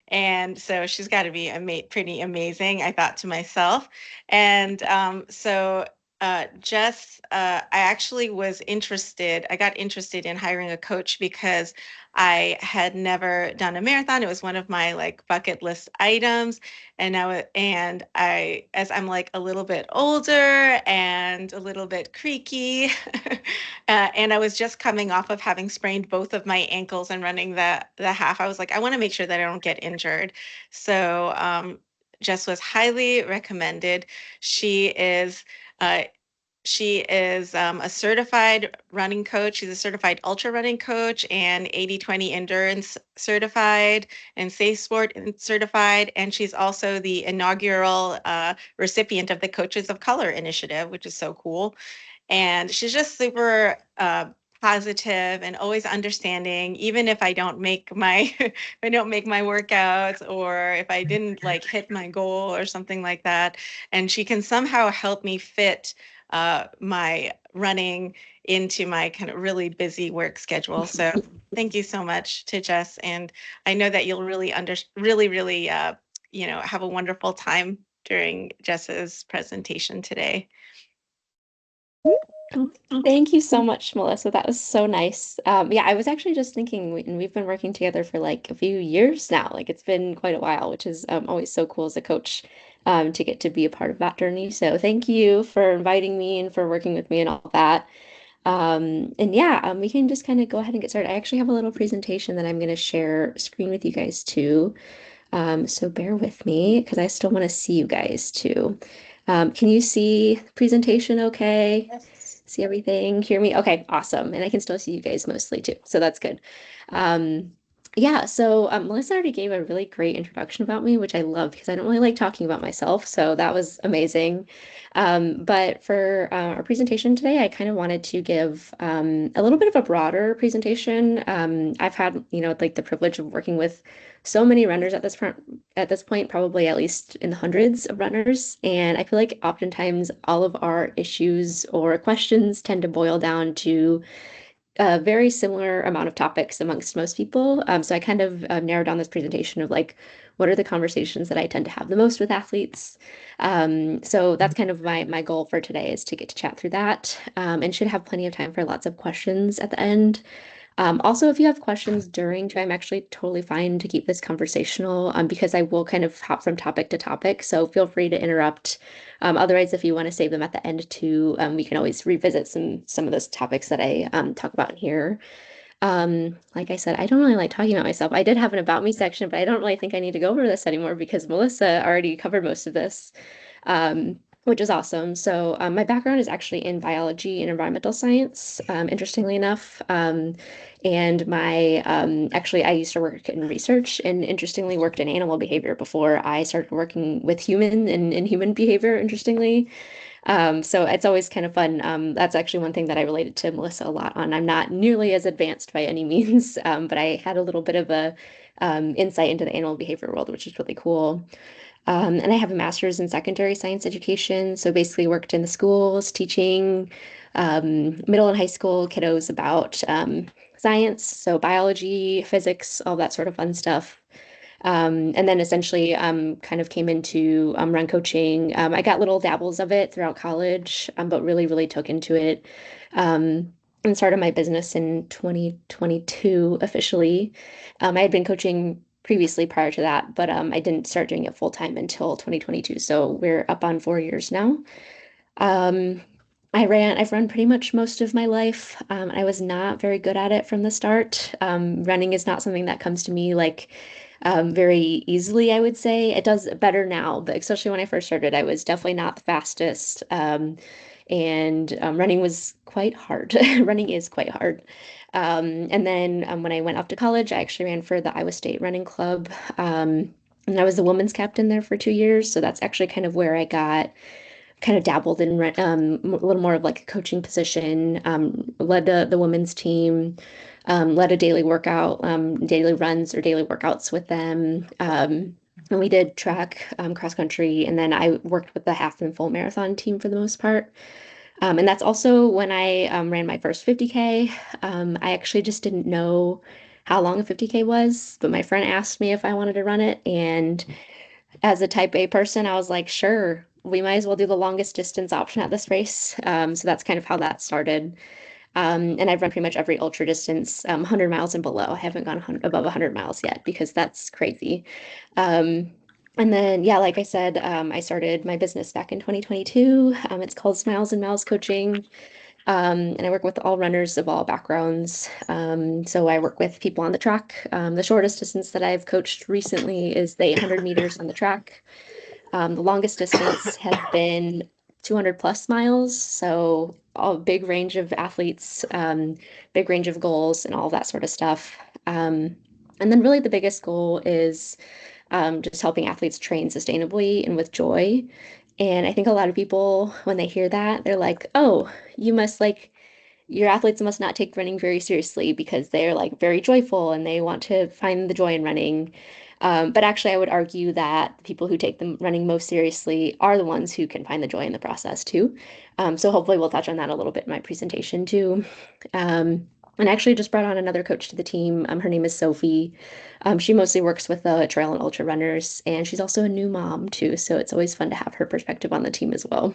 And so she's got to be pretty amazing, I thought to myself. And Jess, I actually I got interested in hiring a coach because I had never done a marathon. It was one of my like bucket list items. As I'm like a little bit older and a little bit creaky, and I was just coming off of having sprained both of my ankles and running the half. I was like, I want to make sure that I don't get injured. So Jess was highly recommended. She is uh, she is a certified running coach. She's a certified ultra running coach and 80/20 endurance certified and safe sport certified. And she's also the inaugural recipient of the Coaches of Color initiative, which is so cool. And she's just super positive and always understanding, even if I don't make my if I don't make my workouts or if I didn't like hit my goal or something like that. And she can somehow help me fit my running into my kind of really busy work schedule. So thank you so much to Jess, and I know that you'll really have a wonderful time during Jess's presentation today. Oh, thank you so much, Melissa. That was so nice. Yeah, I was actually just thinking, and we've been working together for like a few years now. Like it's been quite a while, which is always so cool as a coach to get to be a part of that journey. So thank you for inviting me and for working with me and all that. And yeah, we can just kind of go ahead and get started. I actually have a little presentation that I'm going to share screen with you guys too. So bear with me because I still want to see you guys too. Can you see the presentation okay? Yes. See everything? Hear me? Okay, awesome. And I can still see you guys mostly too. So that's good. Um, yeah, so Melissa already gave a really great introduction about me, which I love because I don't really like talking about myself. So that was amazing. But for our presentation today, I kind of wanted to give a little bit of a broader presentation. I've had, like the privilege of working with so many runners at this point, probably at least in the hundreds of runners. And I feel like oftentimes all of our issues or questions tend to boil down to a very similar amount of topics amongst most people. So I kind of narrowed down this presentation of like, what are the conversations that I tend to have the most with athletes? So that's kind of my goal for today is to get to chat through that and should have plenty of time for lots of questions at the end. Also, if you have questions during too, I'm actually totally fine to keep this conversational because I will kind of hop from topic to topic. So feel free to interrupt. Otherwise, if you want to save them at the end too, we can always revisit some of those topics that I talk about in here. Like I said, I don't really like talking about myself. I did have an about me section, but I don't really think I need to go over this anymore because Melissa already covered most of this. Which is awesome. So, my background is actually in biology and environmental science, interestingly enough. And actually, I used to work in research and interestingly worked in animal behavior before I started working with and human behavior, interestingly. So it's always kind of fun. That's actually one thing that I related to Melissa a lot on. I'm not nearly as advanced by any means, but I had a little bit of a insight into the animal behavior world, which is really cool. And I have a master's in secondary science education. So basically worked in the schools, teaching middle and high school kiddos about science, so biology, physics, all that sort of fun stuff. And then essentially kind of came into run coaching. I got little dabbles of it throughout college, but really, really took into it. And started my business in 2022 officially. I had been coaching previously prior to that, but I didn't start doing it full time until 2022. So we're up on 4 years now. Um, I've run pretty much most of my life. I was not very good at it from the start. Running is not something that comes to me like very easily, I would say. It does better now, but especially when I first started, I was definitely not the fastest. And running was quite hard. Running is quite hard. And then when I went off to college, I actually ran for the Iowa State Running Club. And I was the women's captain there for 2 years. So that's actually kind of where I got kind of dabbled in a little more of like a coaching position, led the women's team, led a daily workout, daily runs or daily workouts with them. And we did track, cross country, and then I worked with the half and full marathon team for the most part. And that's also when I ran my first 50K. I actually just didn't know how long a 50K was, but my friend asked me if I wanted to run it. And as a type A person, I was like, sure, we might as well do the longest distance option at this race. So that's kind of how that started. And I've run pretty much every ultra distance, 100 miles and below. I haven't gone above 100 miles yet because that's crazy. Um, and then, yeah, like I said, I started my business back in 2022. It's called Smiles and Miles Coaching. And I work with all runners of all backgrounds. So I work with people on the track. The shortest distance that I've coached recently is the 800 meters on the track. The longest distance has been 200 plus miles. So a big range of athletes, big range of goals, and all that sort of stuff. And then really the biggest goal is just helping athletes train sustainably and with joy. And I think a lot of people, when they hear that, they're like, oh, you must like, your athletes must not take running very seriously because they're like very joyful and they want to find the joy in running. But actually, I would argue that the people who take the running most seriously are the ones who can find the joy in the process too. So hopefully, we'll touch on that a little bit in my presentation too. And I actually just brought on another coach to the team. Her name is Sophie. She mostly works with the trail and ultra runners, and she's also a new mom too. So it's always fun to have her perspective on the team as well.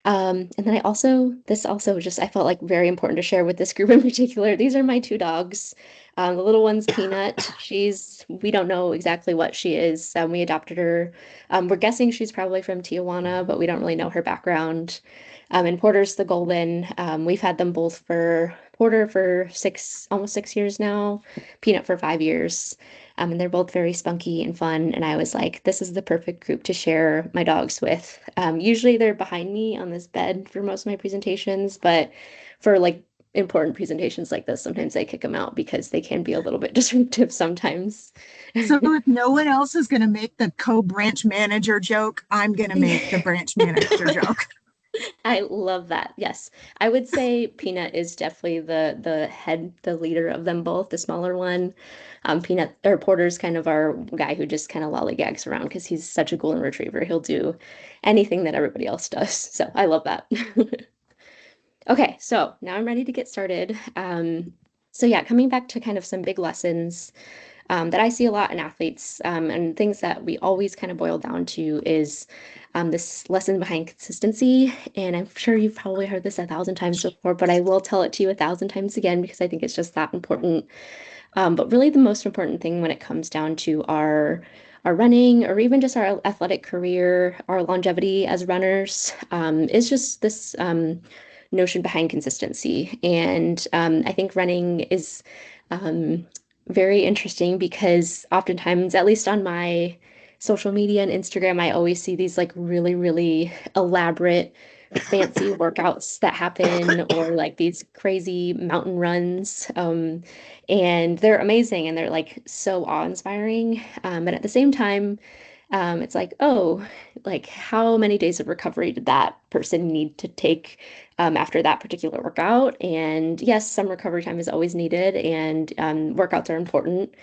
And then this also just, I felt like very important to share with this group in particular. These are my two dogs. The little one's Peanut. We don't know exactly what she is. We adopted her. We're guessing she's probably from Tijuana, but we don't really know her background. And Porter's the golden. We've had them both for Porter for almost 6 years now, Peanut for 5 years. And they're both very spunky and fun. And I was like, this is the perfect group to share my dogs with. Usually they're behind me on this bed for most of my presentations, but for like important presentations like this, sometimes I kick them out because they can be a little bit disruptive sometimes. So if no one else is going to make the co-branch manager joke, I'm going to make the branch manager joke. I love that. Yes. I would say Peanut is definitely the head, the leader of them both, the smaller one. Peanut or Porter's kind of our guy who just kind of lollygags around because he's such a golden retriever. He'll do anything that everybody else does. So I love that. Okay, so now I'm ready to get started. So yeah, coming back to kind of some big lessons that I see a lot in athletes, and things that we always kind of boil down to is this lesson behind consistency. And I'm sure you've probably heard this 1,000 times before, but I will tell it to you 1,000 times again because I think it's just that important. But really, the most important thing when it comes down to our running or even just our athletic career, our longevity as runners, is just this notion behind consistency. And I think running is um, very interesting because oftentimes, at least on my social media and Instagram, I always see these like really, really elaborate, fancy workouts that happen or like these crazy mountain runs. And they're amazing and they're like so awe-inspiring. But at the same time, it's like, oh, like how many days of recovery did that person need to take after that particular workout? And yes, some recovery time is always needed, and workouts are important.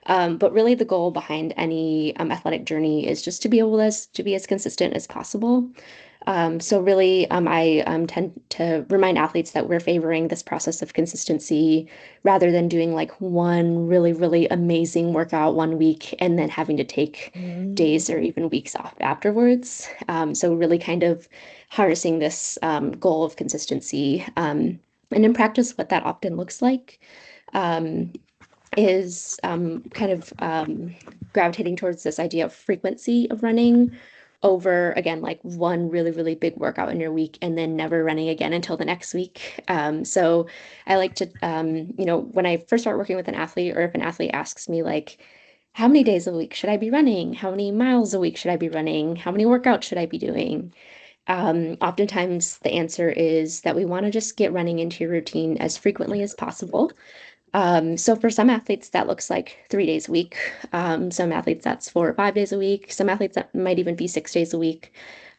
But really, the goal behind any athletic journey is just to be able to be as consistent as possible. So really, I tend to remind athletes that we're favoring this process of consistency rather than doing like one really, really amazing workout one week and then having to take days or even weeks off afterwards. So really kind of harnessing this goal of consistency. And in practice, what that often looks like um, is kind of gravitating towards this idea of frequency of running over again like one really really big workout in your week and then never running again until the next week. So I like to when I first start working with an athlete or if an athlete asks me like how many days a week should I be running, how many miles a week should I be running, how many workouts should I be doing, oftentimes the answer is that we want to just get running into your routine as frequently as possible. So for some athletes, that looks like 3 days a week. Some athletes, that's 4 or 5 days a week. Some athletes, that might even be 6 days a week.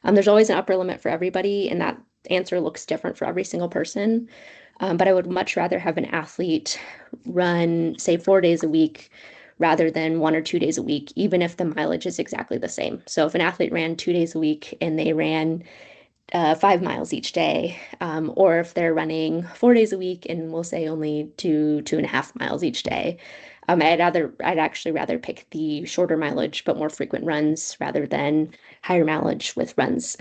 There's always an upper limit for everybody, and that answer looks different for every single person. But I would much rather have an athlete run, say, 4 days a week rather than 1 or 2 days a week, even if the mileage is exactly the same. So if an athlete ran 2 days a week and they ran 5 miles each day, or if they're running 4 days a week and we'll say only 2.5 miles each day. I'd actually rather pick the shorter mileage but more frequent runs rather than higher mileage with runs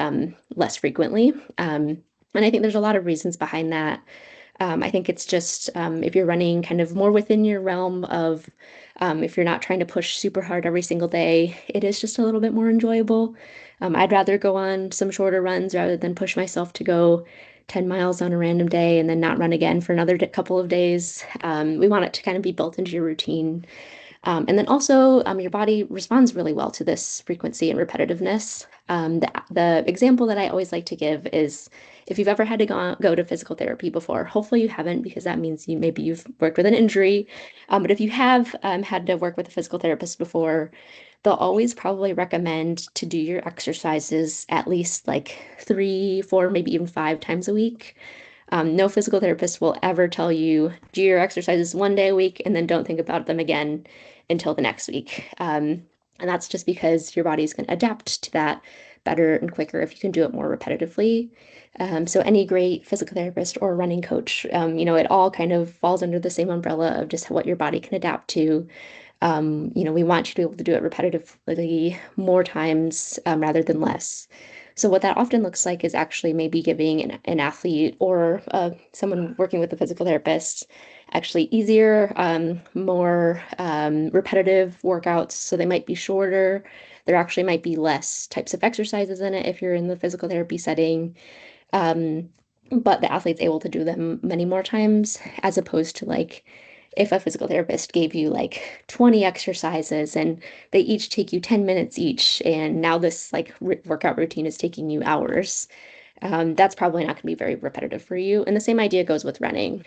less frequently. And I think there's a lot of reasons behind that. I think it's just if you're running kind of more within your realm of if you're not trying to push super hard every single day, it is just a little bit more enjoyable. I'd rather go on some shorter runs rather than push myself to go 10 miles on a random day and then not run again for another couple of days. We want it to kind of be built into your routine. And then also, your body responds really well to this frequency and repetitiveness. The example that I always like to give is if you've ever had to go to physical therapy before, hopefully you haven't because that means maybe you've worked with an injury. But if you have had to work with a physical therapist before, they'll always probably recommend to do your exercises at least like 3, 4, maybe even 5 times a week. No physical therapist will ever tell you do your exercises 1 day a week and then don't think about them again until the next week. And that's just because your body's going to adapt to that better and quicker if you can do it more repetitively. So any great physical therapist or running coach, it all kind of falls under the same umbrella of just what your body can adapt to. We want you to be able to do it repetitively more times rather than less. So what that often looks like is actually maybe giving an athlete or someone working with a physical therapist actually easier, more repetitive workouts. So they might be shorter. There actually might be less types of exercises in it if you're in the physical therapy setting. Um, but the athlete's able to do them many more times as opposed to like if a physical therapist gave you like 20 exercises and they each take you 10 minutes each, and now this like workout routine is taking you hours. That's probably not going to be very repetitive for you. And the same idea goes with running.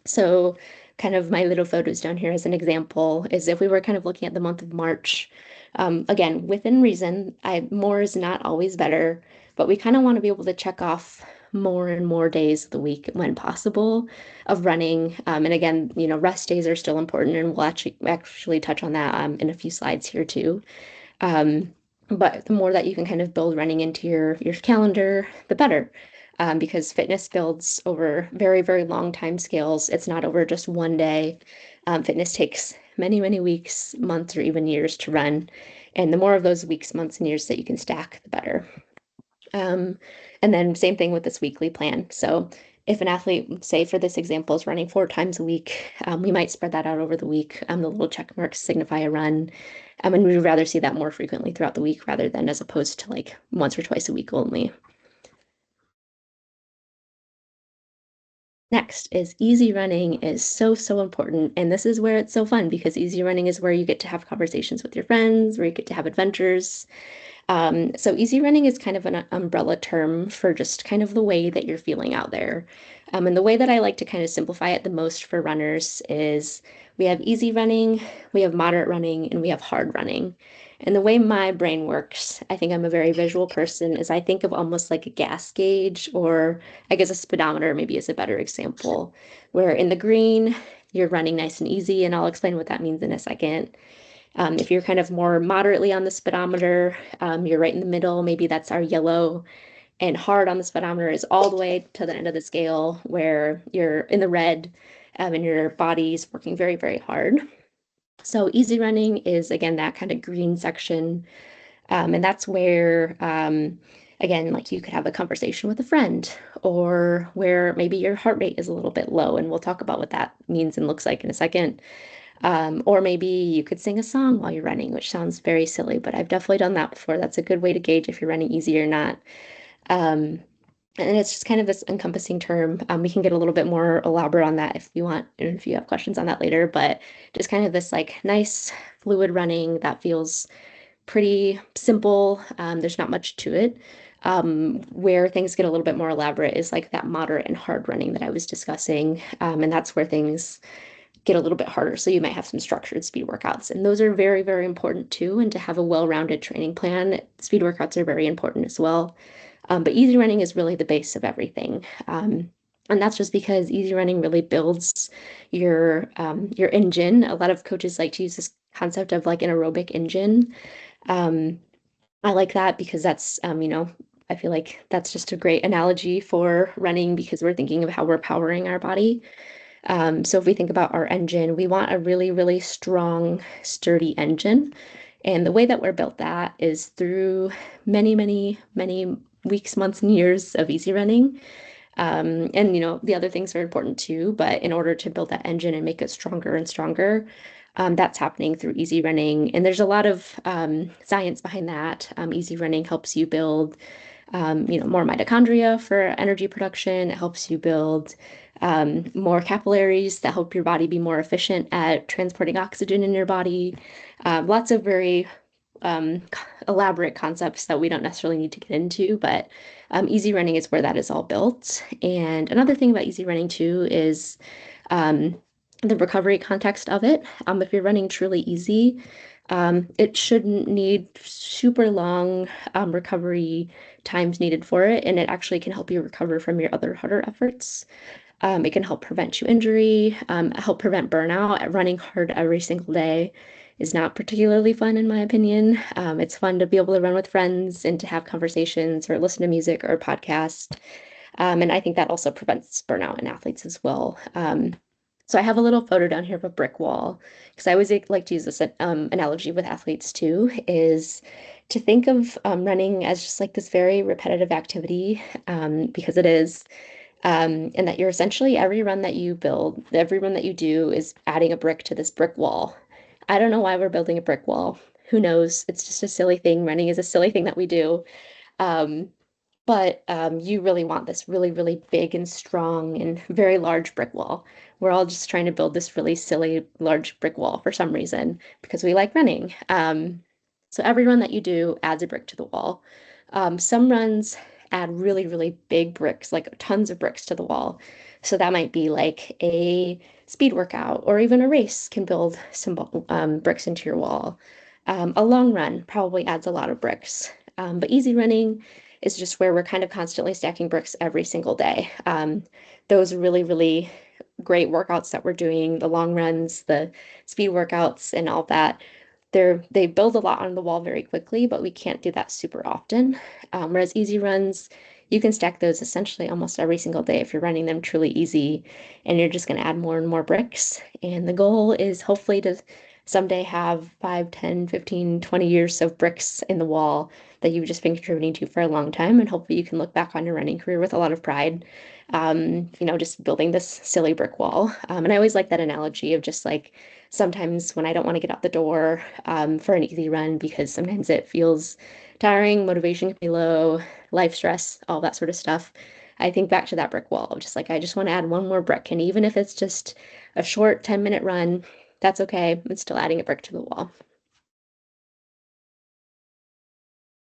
So kind of my little photos down here as an example is if we were kind of looking at the month of March, again, within reason, more is not always better, but we kind of want to be able to check off more and more days of the week when possible of running. And again, rest days are still important, and we'll actually touch on that in a few slides here too. Um, but the more that you can kind of build running into your calendar, the better. Because fitness builds over very, very long time scales. It's not over just one day. Fitness takes many, many weeks, months, or even years to run. And the more of those weeks, months, and years that you can stack, the better. Um, and then same thing with this weekly plan. So if an athlete, say for this example, is running 4 times a week, we might spread that out over the week. The little check marks signify a run. And we'd rather see that more frequently throughout the week rather than as opposed to like once or twice a week only. Next is easy running is so, so important. And this is where it's so fun because easy running is where you get to have conversations with your friends, where you get to have adventures. So easy running is kind of an umbrella term for just kind of the way that you're feeling out there. And the way that I like to kind of simplify it the most for runners is we have easy running, we have moderate running, and we have hard running. And the way my brain works, I think I'm a very visual person, is I think of almost like a gas gauge, or I guess a speedometer maybe is a better example, where in the green, you're running nice and easy, and I'll explain what that means in a second. If you're kind of more moderately on the speedometer, you're right in the middle. Maybe that's our yellow. And hard on the speedometer is all the way to the end of the scale where you're in the red, and your body's working very, very hard. So easy running is again that kind of green section. And that's where, again, like you could have a conversation with a friend, or where maybe your heart rate is a little bit low. And we'll talk about what that means and looks like in a second. Or maybe you could sing a song while you're running, which sounds very silly, but I've definitely done that before. That's a good way to gauge if you're running easy or not. Um, and it's just kind of this encompassing term. We can get a little bit more elaborate on that if you want, and if you have questions on that later, but just kind of this like nice fluid running that feels pretty simple. There's not much to it. Where things get a little bit more elaborate is like that moderate and hard running that I was discussing. And that's where things get a little bit harder. So you might have some structured speed workouts, and those are very, very important too. And to have a well-rounded training plan, speed workouts are very important as well. But easy running is really the base of everything. And that's just because easy running really builds your engine. A lot of coaches like to use this concept of like an aerobic engine. Um, I like that because that's I feel like that's just a great analogy for running because we're thinking of how we're powering our body. So if we think about our engine, we want a really, really strong, sturdy engine. And the way that we're built that is through many, many, many weeks, months, and years of easy running. And the other things are important too, but in order to build that engine and make it stronger and stronger, that's happening through easy running. And there's a lot of science behind that. Easy running helps you build more mitochondria for energy production. It helps you build more capillaries that help your body be more efficient at transporting oxygen in your body. Lots of very um, elaborate concepts that we don't necessarily need to get into, but easy running is where that is all built. And another thing about easy running too is um, the recovery context of it. If you're running truly easy, it shouldn't need super long recovery times needed for it, and it actually can help you recover from your other harder efforts. It can help prevent you injury, help prevent burnout. Running hard every single day is not particularly fun, in my opinion. It's fun to be able to run with friends and to have conversations or listen to music or podcast. And I think that also prevents burnout in athletes as well. So I have a little photo down here of a brick wall because I always like to use this analogy with athletes too, is to think of running as just like this very repetitive activity because it is. And that you're essentially every run that you build, every run that you do is adding a brick to this brick wall. I don't know why we're building a brick wall. Who knows? It's just a silly thing. Running is a silly thing that we do. Um, but you really want this really, really big and strong and very large brick wall. We're all just trying to build this really silly large brick wall for some reason because we like running. So every run that you do adds a brick to the wall. Some runs add really, really big bricks, like tons of bricks to the wall. So that might be like a speed workout or even a race can build some bricks into your wall. A long run probably adds a lot of bricks. But easy running is just where we're kind of constantly stacking bricks every single day. Those really, really great workouts that we're doing, the long runs, the speed workouts, and all that, they build a lot on the wall very quickly, but we can't do that super often. Whereas easy runs, you can stack those essentially almost every single day if you're running them truly easy, and you're just going to add more and more bricks. And the goal is hopefully to someday have 5, 10, 15, 20 years of bricks in the wall that you've just been contributing to for a long time. And hopefully you can look back on your running career with a lot of pride, just building this silly brick wall. And I always like that analogy of just like sometimes when I don't want to get out the door for an easy run because sometimes it feels tiring, motivation can be low, life stress, all that sort of stuff. I think back to that brick wall of just like, I just want to add one more brick. And even if it's just a short 10-minute run, that's okay. It's still adding a brick to the wall.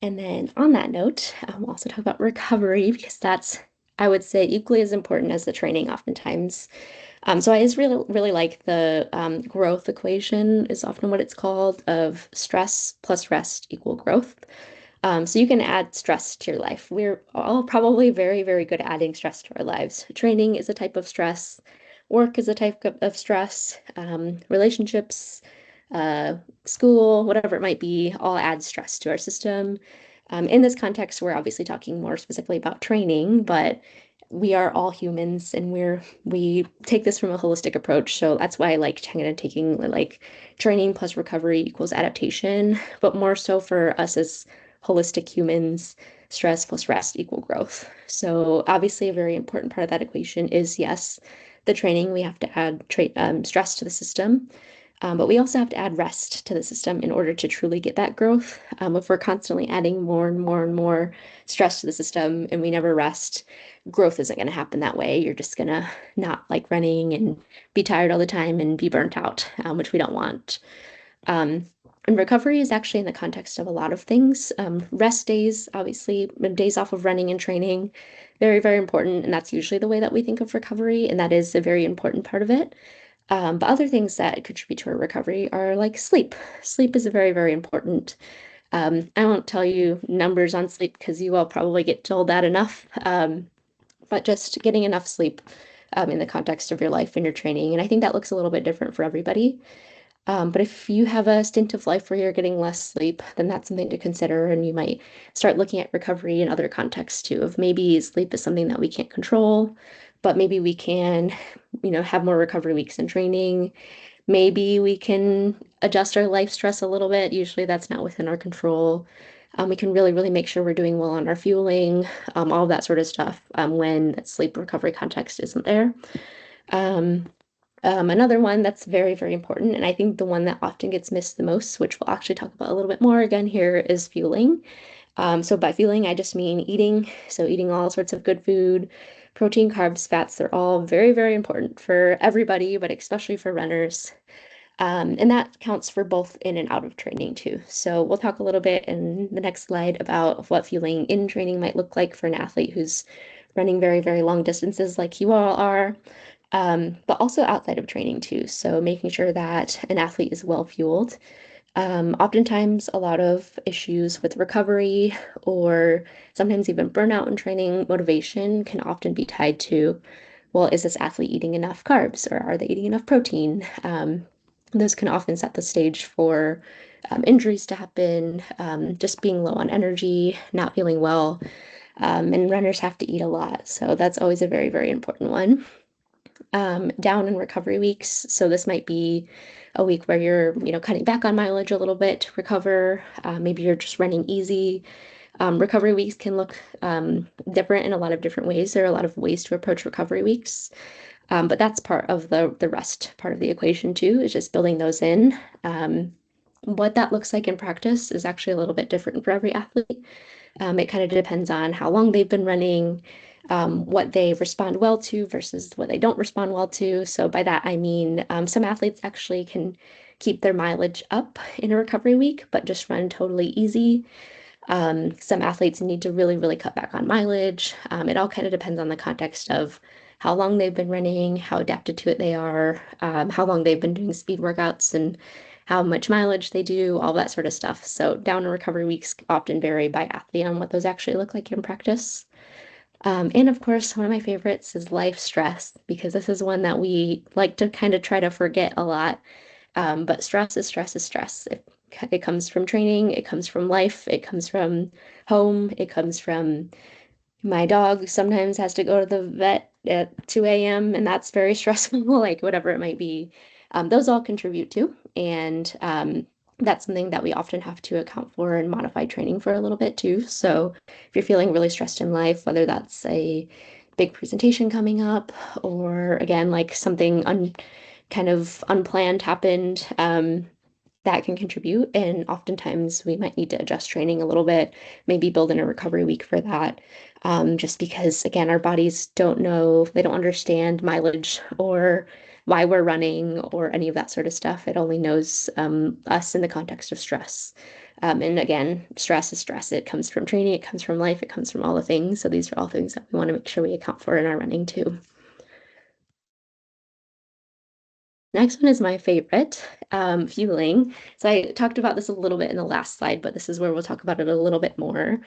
And then on that note, we'll also talk about recovery because that's, I would say, equally as important as the training oftentimes. So I just really, really like the growth equation is often what it's called of stress plus rest equal growth. So you can add stress to your life. We're all probably very, very good at adding stress to our lives. Training is a type of stress. Work is a type of stress. Relationships, school, whatever it might be, all add stress to our system. In this context, we're obviously talking more specifically about training, but we are all humans and we take this from a holistic approach. So that's why I like kind of taking like training plus recovery equals adaptation, but more so for us as holistic humans, stress plus rest equal growth. So obviously a very important part of that equation is yes, the training, we have to add stress to the system. But we also have to add rest to the system in order to truly get that growth. If we're constantly adding more and more and more stress to the system and we never rest, growth isn't going to happen that way. You're just going to not like running and be tired all the time and be burnt out, which we don't want. Um, and recovery is actually in the context of a lot of things. Rest days, obviously, days off of running and training, very, very important. And that's usually the way that we think of recovery. And that is a very important part of it. But other things that contribute to our recovery are like sleep. Sleep is a very, very important. I won't tell you numbers on sleep because you all probably get told that enough. But just getting enough sleep in the context of your life and your training. And I think that looks a little bit different for everybody. But if you have a stint of life where you're getting less sleep, then that's something to consider. And you might start looking at recovery in other contexts too, of maybe sleep is something that we can't control, but maybe we can, have more recovery weeks in training. Maybe we can adjust our life stress a little bit. Usually that's not within our control. We can really, really make sure we're doing well on our fueling, all of that sort of stuff, when that sleep recovery context isn't there. Um, Another one that's very, very important, and I think the one that often gets missed the most, which we'll actually talk about a little bit more again here, is fueling. So by fueling, I just mean eating. So eating all sorts of good food, protein, carbs, fats, they're all very, very important for everybody, but especially for runners. And that counts for both in and out of training too. So we'll talk a little bit in the next slide about what fueling in training might look like for an athlete who's running very, very long distances like you all are, but also outside of training too. So making sure that an athlete is well fueled. Oftentimes, a lot of issues with recovery or sometimes even burnout in training motivation can often be tied to, well, is this athlete eating enough carbs or are they eating enough protein? Those can often set the stage for injuries to happen, just being low on energy, not feeling well, and runners have to eat a lot. So that's always a very, very important one. Down in recovery weeks. So this might be a week where you're, cutting back on mileage a little bit to recover. Maybe you're just running easy. Recovery weeks can look different in a lot of different ways. There are a lot of ways to approach recovery weeks. But that's part of the rest part of the equation too, is just building those in. What that looks like in practice is actually a little bit different for every athlete. It kind of depends on how long they've been running, what they respond well to versus what they don't respond well to. So by that, I mean some athletes actually can keep their mileage up in a recovery week, but just run totally easy. Some athletes need to really, really cut back on mileage. It all kind of depends on the context of how long they've been running, how adapted to it they are, how long they've been doing speed workouts, and how much mileage they do, all that sort of stuff. So down and recovery weeks often vary by athlete on what those actually look like in practice. And of course, one of my favorites is life stress, because this is one that we like to kind of try to forget a lot. But stress is stress is stress. It comes from training, it comes from life, it comes from home, it comes from my dog sometimes has to go to the vet at 2 a.m. and that's very stressful, like whatever it might be. Those all contribute to, and that's something that we often have to account for and modify training for a little bit too. So if you're feeling really stressed in life, whether that's a big presentation coming up or again, like something kind of unplanned happened, that can contribute. And oftentimes we might need to adjust training a little bit, maybe build in a recovery week for that. Just because, again, our bodies don't know, they don't understand mileage or why we're running or any of that sort of stuff. It only knows us in the context of stress. And again, stress is stress. It comes from training, it comes from life, it comes from all the things. So these are all things that we want to make sure we account for in our running too. Next one is my favorite, fueling. So I talked about this a little bit in the last slide, but this is where we'll talk about it a little bit more.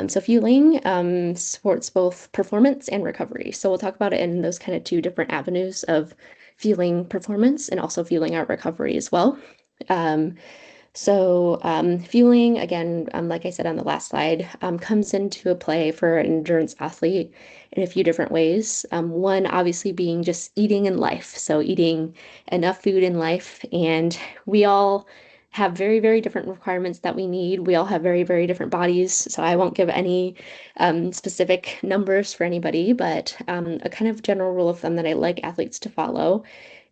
So fueling supports both performance and recovery. So we'll talk about it in those kind of two different avenues of fueling performance and also fueling our recovery as well. Um, Fueling, again, like I said on the last slide, comes into a play for an endurance athlete in a few different ways. One, obviously, being just eating in life. So eating enough food in life. And we all have very, very different requirements that we need. We all have very, very different bodies. So I won't give any specific numbers for anybody, but a kind of general rule of thumb that I like athletes to follow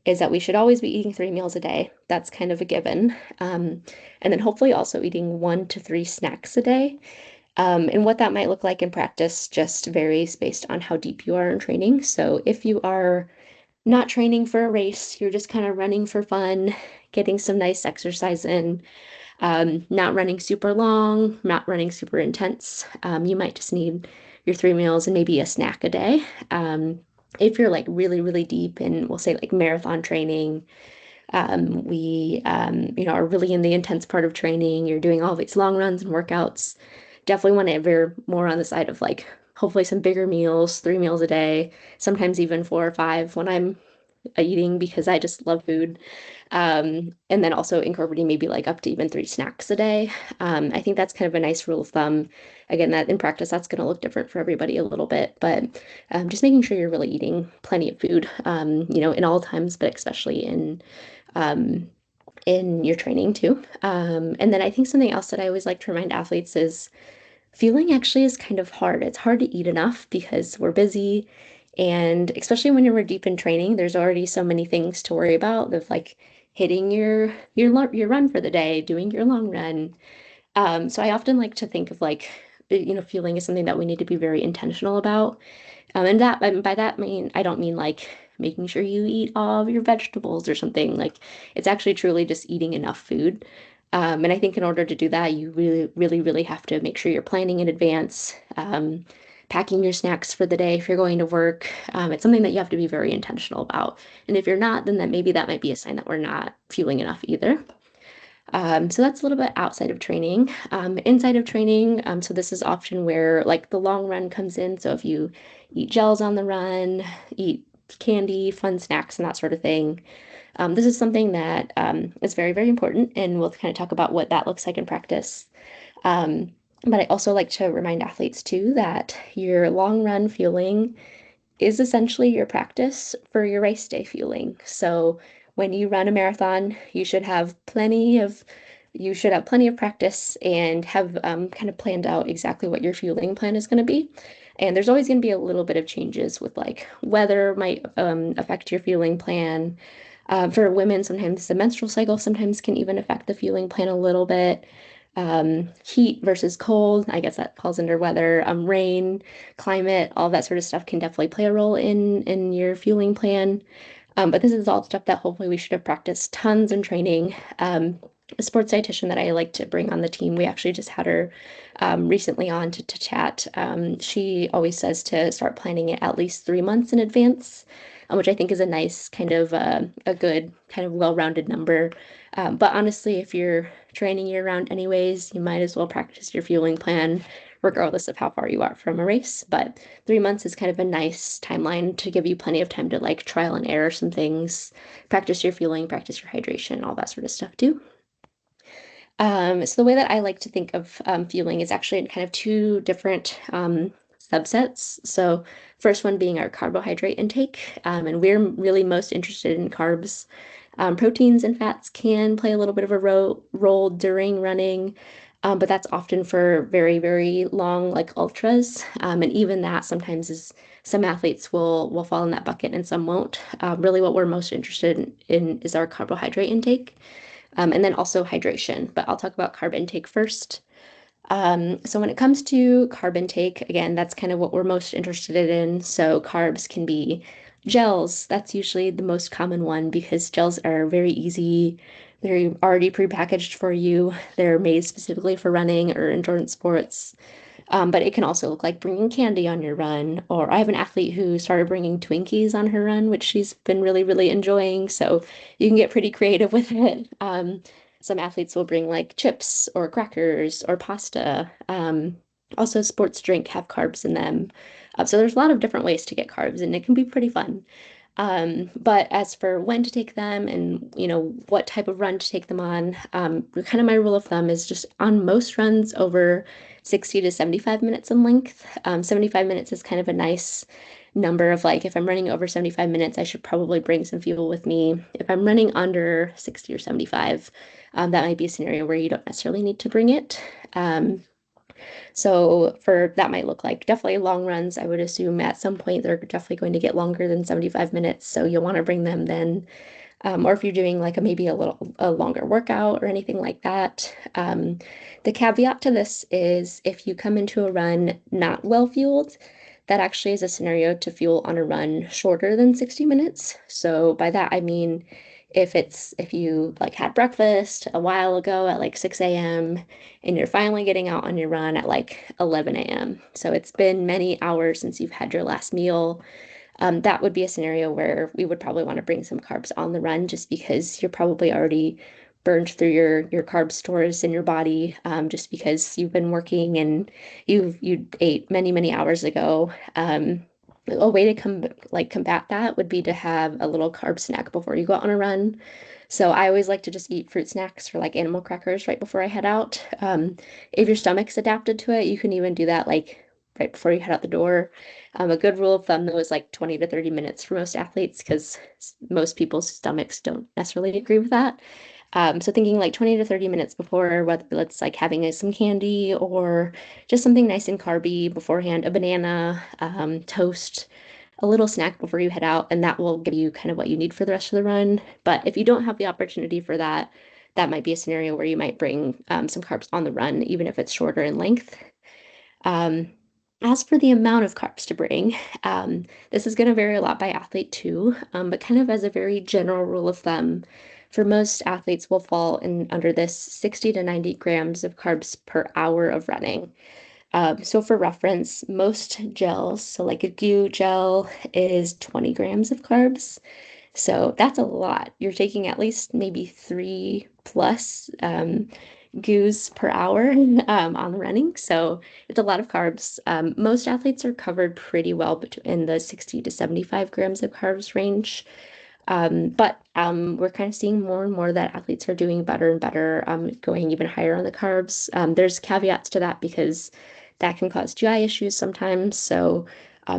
is that we should always be eating 3 meals a day. That's kind of a given. And then hopefully also eating 1 to 3 snacks a day. And what that might look like in practice just varies based on how deep you are in training. So if you are not training for a race, you're just kind of running for fun, getting some nice exercise in, not running super long, not running super intense, you might just need your 3 meals and maybe a snack a day. If you're like really, really deep in, we'll say like marathon training, we, are really in the intense part of training. You're doing all these long runs and workouts. Definitely want to veer more on the side of like hopefully some bigger meals, 3 meals a day, sometimes even 4 or 5 when I'm eating because I just love food. And then also incorporating maybe like up to even 3 snacks a day. I think that's kind of a nice rule of thumb. Again, that in practice, that's going to look different for everybody a little bit, but just making sure you're really eating plenty of food, in all times, but especially um, in your training too. And then I think something else that I always like to remind athletes is fueling actually is kind of hard. It's hard to eat enough because we're busy. And especially when you're deep in training, there's already so many things to worry about of like hitting your run for the day, doing your long run. So I often like to think of like, fueling is something that we need to be very intentional about. And by that I don't mean like making sure you eat all of your vegetables or something. Like it's actually truly just eating enough food. And I think in order to do that, you really, really, really have to make sure you're planning in advance, packing your snacks for the day if you're going to work. It's something that you have to be very intentional about. And if you're not, then that might be a sign that we're not fueling enough either. So that's a little bit outside of training. Inside of training, so this is often where like the long run comes in. So if you eat gels on the run, eat candy, fun snacks, and that sort of thing. This is something that is very, very important, and we'll kind of talk about what that looks like in practice. Um, but I also like to remind athletes too that your long run fueling is essentially your practice for your race day fueling. So when you run a marathon, you should have plenty of practice and have kind of planned out exactly what your fueling plan is going to be. And there's always going to be a little bit of changes with like weather might affect your fueling plan. For women, sometimes the menstrual cycle sometimes can even affect the fueling plan a little bit. Heat versus cold, I guess that falls under weather. Rain, climate, all that sort of stuff can definitely play a role in your fueling plan. But this is all stuff that hopefully we should have practiced tons in training. A sports dietitian that I like to bring on the team, we actually just had her recently on to chat. She always says to start planning it at least 3 months in advance, which I think is a nice kind of a good kind of well-rounded number. But honestly, if you're training year round anyways, you might as well practice your fueling plan regardless of how far you are from a race. But 3 months is kind of a nice timeline to give you plenty of time to like trial and error some things, practice your fueling, practice your hydration, all that sort of stuff too. So the way that I like to think of fueling is actually in kind of two different subsets. So first one being our carbohydrate intake, and we're really most interested in carbs. Proteins and fats can play a little bit of a role during running, but that's often for very, very long, like ultras. And even that sometimes is some athletes will fall in that bucket and some won't. Really, what we're most interested in is our carbohydrate intake, and then also hydration. But I'll talk about carb intake first. So when it comes to carb intake, again, that's kind of what we're most interested in. So carbs can be gels. That's usually the most common one because gels are very easy. They're already prepackaged for you. They're made specifically for running or endurance sports. But it can also look like bringing candy on your run. Or I have an athlete who started bringing Twinkies on her run, which she's been really, really enjoying. So you can get pretty creative with it. Some athletes will bring like chips or crackers or pasta. Also, sports drink have carbs in them. So there's a lot of different ways to get carbs, and it can be pretty fun. But as for when to take them and what type of run to take them on, kind of my rule of thumb is just on most runs over 60 to 75 minutes in length. 75 minutes is kind of a nice number of like if I'm running over 75 minutes, I should probably bring some fuel with me. If I'm running under 60 or 75, that might be a scenario where you don't necessarily need to bring it. So for that might look like definitely long runs. I would assume at some point they're definitely going to get longer than 75 minutes. So you'll want to bring them then. Or if you're doing like maybe a longer workout or anything like that. The caveat to this is if you come into a run not well fueled, that actually is a scenario to fuel on a run shorter than 60 minutes. So by that I mean if you like had breakfast a while ago at like 6 a.m. and you're finally getting out on your run at like 11 a.m. So it's been many hours since you've had your last meal. That would be a scenario where we would probably want to bring some carbs on the run just because you're probably already burned through your carb stores in your body, just because you've been working and you ate many, many hours ago. A way to combat that would be to have a little carb snack before you go out on a run. So I always like to just eat fruit snacks or like animal crackers right before I head out. If your stomach's adapted to it, you can even do that like right before you head out the door. A good rule of thumb though is like 20 to 30 minutes for most athletes because most people's stomachs don't necessarily agree with that. So thinking like 20 to 30 minutes before, whether it's like having some candy or just something nice and carby beforehand, a banana, toast, a little snack before you head out, and that will give you kind of what you need for the rest of the run. But if you don't have the opportunity for that, that might be a scenario where you might bring some carbs on the run, even if it's shorter in length. Um, as for the amount of carbs to bring, this is going to vary a lot by athlete too, but kind of as a very general rule of thumb, for most athletes will fall in under this 60 to 90 grams of carbs per hour of running. So for reference, most gels, so like a GU gel is 20 grams of carbs. So that's a lot. You're taking at least maybe three plus GUs per hour on the running. So it's a lot of carbs. Most athletes are covered pretty well in the 60 to 75 grams of carbs range. But we're kind of seeing more and more that athletes are doing better and better, going even higher on the carbs. There's caveats to that because that can cause GI issues sometimes. So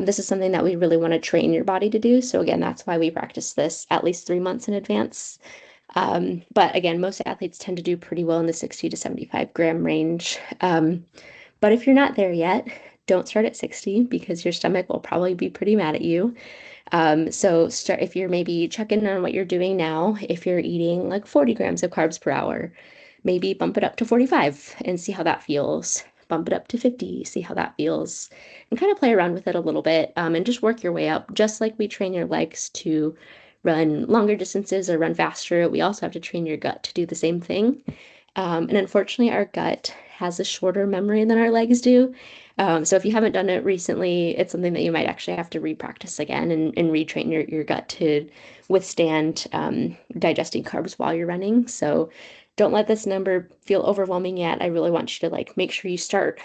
this is something that we really want to train your body to do. So again, that's why we practice this at least 3 months in advance. But again, most athletes tend to do pretty well in the 60 to 75 gram range. But if you're not there yet, don't start at 60 because your stomach will probably be pretty mad at you. So start if you're maybe checking on what you're doing now, if you're eating like 40 grams of carbs per hour, maybe bump it up to 45 and see how that feels. Bump it up to 50, see how that feels, and kind of play around with it a little bit, and just work your way up. Just like we train your legs to run longer distances or run faster, we also have to train your gut to do the same thing. And unfortunately, our gut has a shorter memory than our legs do. So if you haven't done it recently, it's something that you might actually have to repractice again and retrain your gut to withstand digesting carbs while you're running. So don't let this number feel overwhelming yet. I really want you to like make sure you start,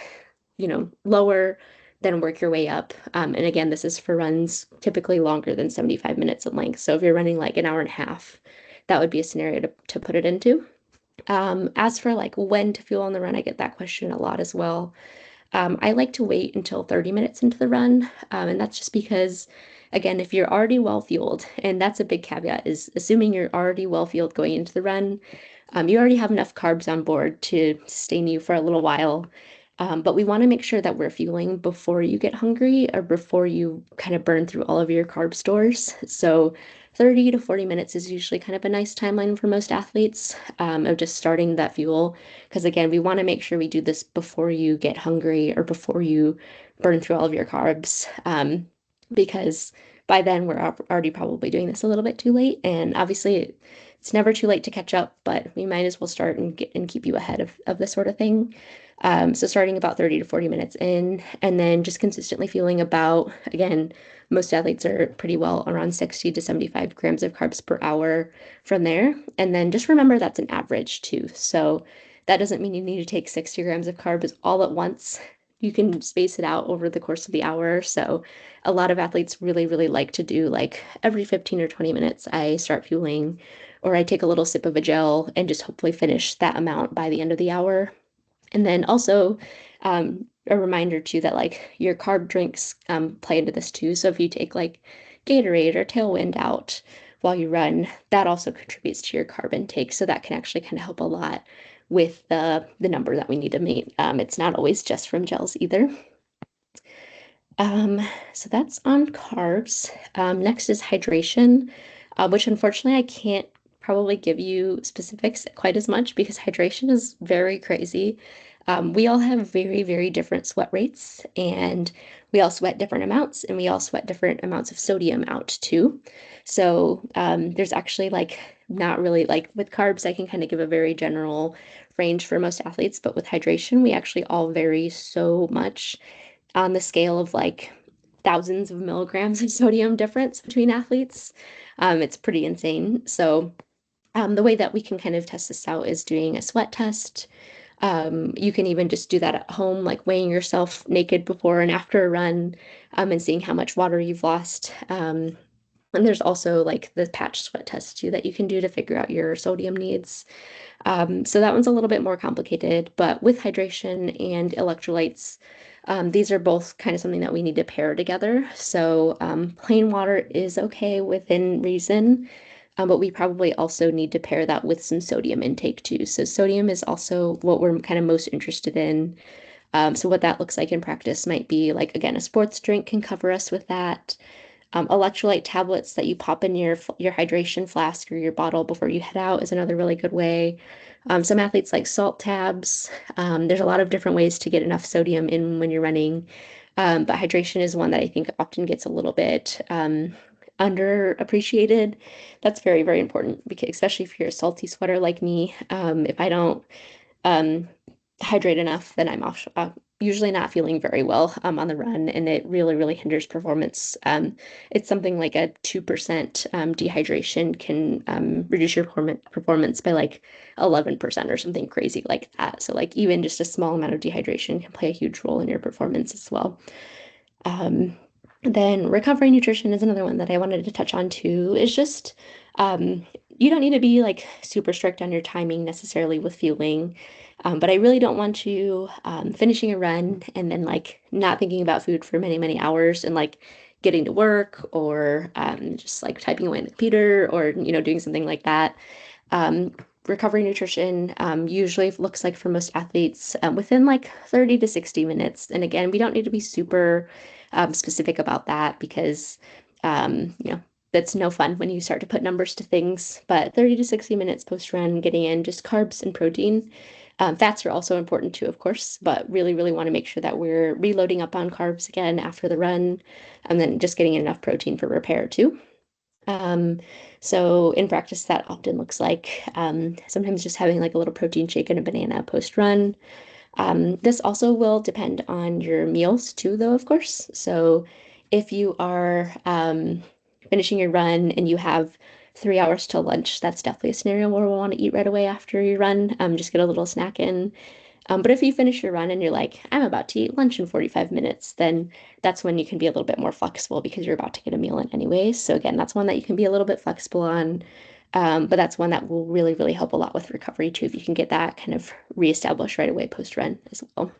lower, then work your way up. And again, this is for runs typically longer than 75 minutes in length. So if you're running like an hour and a half, that would be a scenario to put it into. As for like when to fuel on the run, I get that question a lot as well. I like to wait until 30 minutes into the run, and that's just because, again, if you're already well fueled, and that's a big caveat, is assuming you're already well fueled going into the run, you already have enough carbs on board to sustain you for a little while. But we want to make sure that we're fueling before you get hungry or before you kind of burn through all of your carb stores. So 30 to 40 minutes is usually kind of a nice timeline for most athletes of just starting that fuel. Because again, we want to make sure we do this before you get hungry or before you burn through all of your carbs. Because by then we're already probably doing this a little bit too late. And obviously, it's never too late to catch up, but we might as well start and keep you ahead of this sort of thing. So starting about 30 to 40 minutes in, and then just consistently fueling about, again, most athletes are pretty well around 60 to 75 grams of carbs per hour from there. And then just remember that's an average too. So that doesn't mean you need to take 60 grams of carbs all at once. You can space it out over the course of the hour. So a lot of athletes really, really like to do like every 15 or 20 minutes, I start fueling or I take a little sip of a gel and just hopefully finish that amount by the end of the hour. And then also a reminder too that like your carb drinks play into this too. So if you take like Gatorade or Tailwind out while you run, that also contributes to your carb intake. So that can actually kind of help a lot with the number that we need to meet. It's not always just from gels either. So that's on carbs. Next is hydration, which unfortunately I can't probably give you specifics quite as much because hydration is very crazy. We all have very, very different sweat rates, and we all sweat different amounts, and we all sweat different amounts of sodium out too. So there's actually like not really like with carbs, I can kind of give a very general range for most athletes, but with hydration, we actually all vary so much on the scale of like thousands of milligrams of sodium difference between athletes. It's pretty insane. So the way that we can kind of test this out is doing a sweat test. You can even just do that at home, like weighing yourself naked before and after a run, and seeing how much water you've lost. And there's also like the patch sweat test too that you can do to figure out your sodium needs. So that one's a little bit more complicated, but with hydration and electrolytes, these are both kind of something that we need to pair together. So plain water is okay within reason, but we probably also need to pair that with some sodium intake too. So sodium is also what we're kind of most interested in. So what that looks like in practice might be like, again, a sports drink can cover us with that. Electrolyte tablets that you pop in your hydration flask or your bottle before you head out is another really good way. Some athletes like salt tabs. There's a lot of different ways to get enough sodium in when you're running, but hydration is one that I think often gets a little bit underappreciated. That's very, very important because especially if you're a salty sweater like me, if I don't um, hydrate enough, then I'm usually not feeling very well on the run, and it really, really hinders performance. It's something like a 2% dehydration can reduce your performance by like 11% or something crazy like that. So like even just a small amount of dehydration can play a huge role in your performance as well. Um, then recovery nutrition is another one that I wanted to touch on too. Is just you don't need to be like super strict on your timing necessarily with fueling, but I really don't want you finishing a run and then like not thinking about food for many, many hours and like getting to work or just like typing away in the computer or doing something like that. Um, Recovery nutrition usually looks like for most athletes within like 30 to 60 minutes. And again, we don't need to be super specific about that because, that's no fun when you start to put numbers to things. But 30 to 60 minutes post run, getting in just carbs and protein. Fats are also important too, of course, but really, really want to make sure that we're reloading up on carbs again after the run and then just getting enough protein for repair too. Um, so in practice, that often looks like sometimes just having like a little protein shake and a banana post run. This also will depend on your meals too, though, of course. So if you are finishing your run and you have 3 hours till lunch, that's definitely a scenario where we'll want to eat right away after your run. Just get a little snack in. But if you finish your run and you're like, I'm about to eat lunch in 45 minutes, then that's when you can be a little bit more flexible because you're about to get a meal in anyways. So again, that's one that you can be a little bit flexible on. But that's one that will really, really help a lot with recovery too, if you can get that kind of reestablished right away post run as well.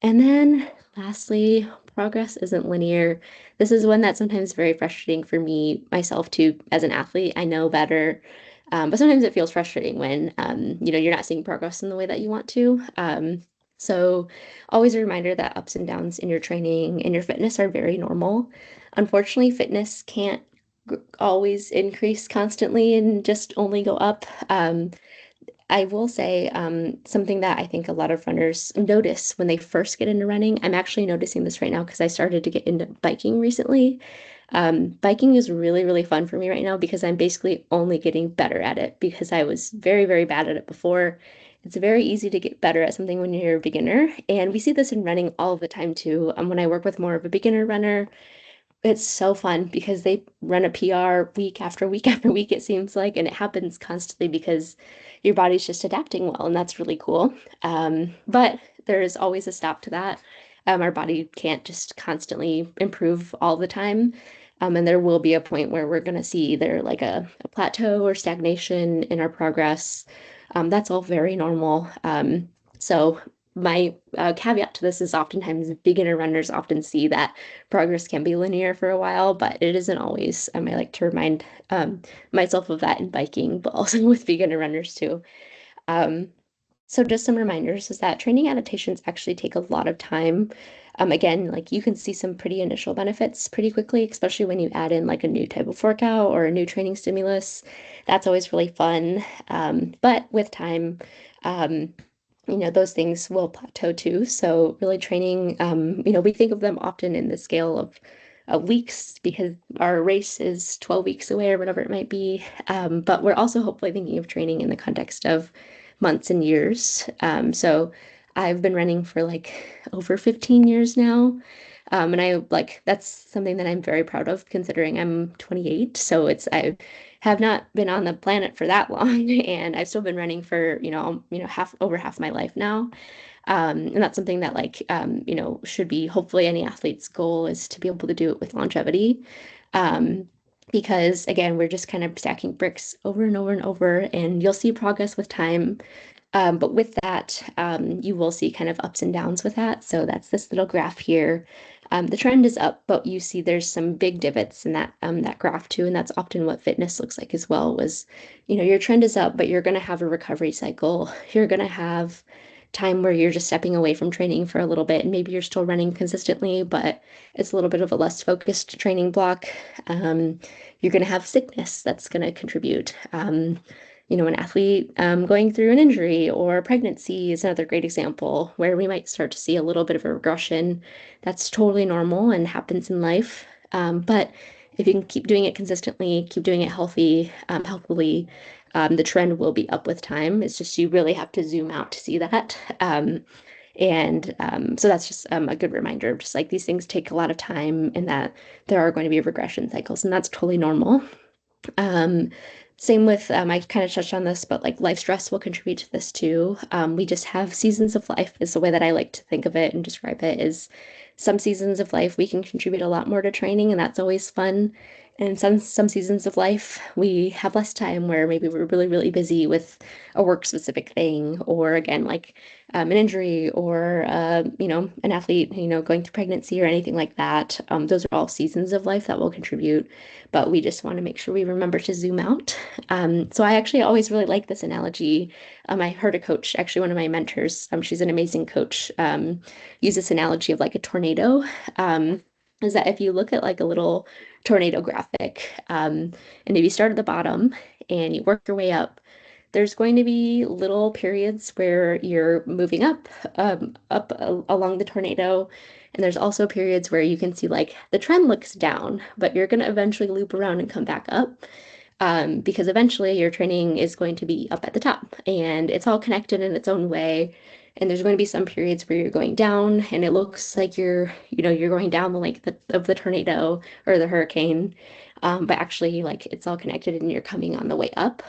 And then lastly, progress isn't linear. This is one that's sometimes very frustrating for me myself too as an athlete. I know better, but sometimes it feels frustrating when you're not seeing progress in the way that you want to. So always a reminder that ups and downs in your training and your fitness are very normal. Unfortunately, fitness can't always increase constantly and just only go up. I will say something that I think a lot of runners notice when they first get into running. I'm actually noticing this right now because I started to get into biking recently. Biking is really, really fun for me right now because I'm basically only getting better at it because I was very, very bad at it before. It's very easy to get better at something when you're a beginner. And we see this in running all the time too. When I work with more of a beginner runner, it's so fun because they run a PR week after week after week, it seems like, and it happens constantly because your body's just adapting well, and that's really cool. But there is always a stop to that. Our body can't just constantly improve all the time. And there will be a point where we're going to see either like a plateau or stagnation in our progress. That's all very normal. So my caveat to this is oftentimes beginner runners often see that progress can be linear for a while, but it isn't always. I like to remind myself of that in biking, but also with beginner runners too. Um, so just some reminders is that training adaptations actually take a lot of time. Again, like you can see some pretty initial benefits pretty quickly, especially when you add in like a new type of workout or a new training stimulus. That's always really fun. But with time, um, those things will plateau too. So really training, we think of them often in the scale of weeks because our race is 12 weeks away or whatever it might be. But we're also hopefully thinking of training in the context of months and years. So I've been running for like over 15 years now. And I like that's something that I'm very proud of considering I'm 28. So I have not been on the planet for that long and I've still been running for, half my life now. And that's something that should be hopefully any athlete's goal is to be able to do it with longevity. Um, because again, we're just kind of stacking bricks over and over and over, and you'll see progress with time. But with that, you will see kind of ups and downs with that. So that's this little graph here. The trend is up, but you see there's some big divots in that graph too, and that's often what fitness looks like as well. Your trend is up, but you're going to have a recovery cycle. You're going to have time where you're just stepping away from training for a little bit, and maybe you're still running consistently, but it's a little bit of a less focused training block. You're going to have sickness that's going to contribute. An athlete going through an injury or pregnancy is another great example where we might start to see a little bit of a regression. That's totally normal and happens in life. But if you can keep doing it consistently, keep doing it healthily, the trend will be up with time. It's just you really have to zoom out to see that. And so that's just a good reminder of just like these things take a lot of time and that there are going to be regression cycles, and that's totally normal. Um, Same with, I kind of touched on this, but like life stress will contribute to this too. We just have seasons of life, is the way that I like to think of it and describe it, is some seasons of life we can contribute a lot more to training, and that's always fun. And some seasons of life we have less time where maybe we're really, really busy with a work specific thing, or again, like an injury or an athlete, going through pregnancy or anything like that. Those are all seasons of life that will contribute, but we just want to make sure we remember to zoom out. So I actually always really like this analogy. I heard a coach, actually one of my mentors, she's an amazing coach, use this analogy of like a tornado. Is that if you look at like a little tornado graphic, and if you start at the bottom and you work your way up, there's going to be little periods where you're moving up along the tornado, and there's also periods where you can see like the trend looks down, but you're going to eventually loop around and come back up. Because eventually your training is going to be up at the top and it's all connected in its own way. And there's going to be some periods where you're going down and it looks like you're going down the length of the tornado or the hurricane. But actually, like it's all connected and you're coming on the way up.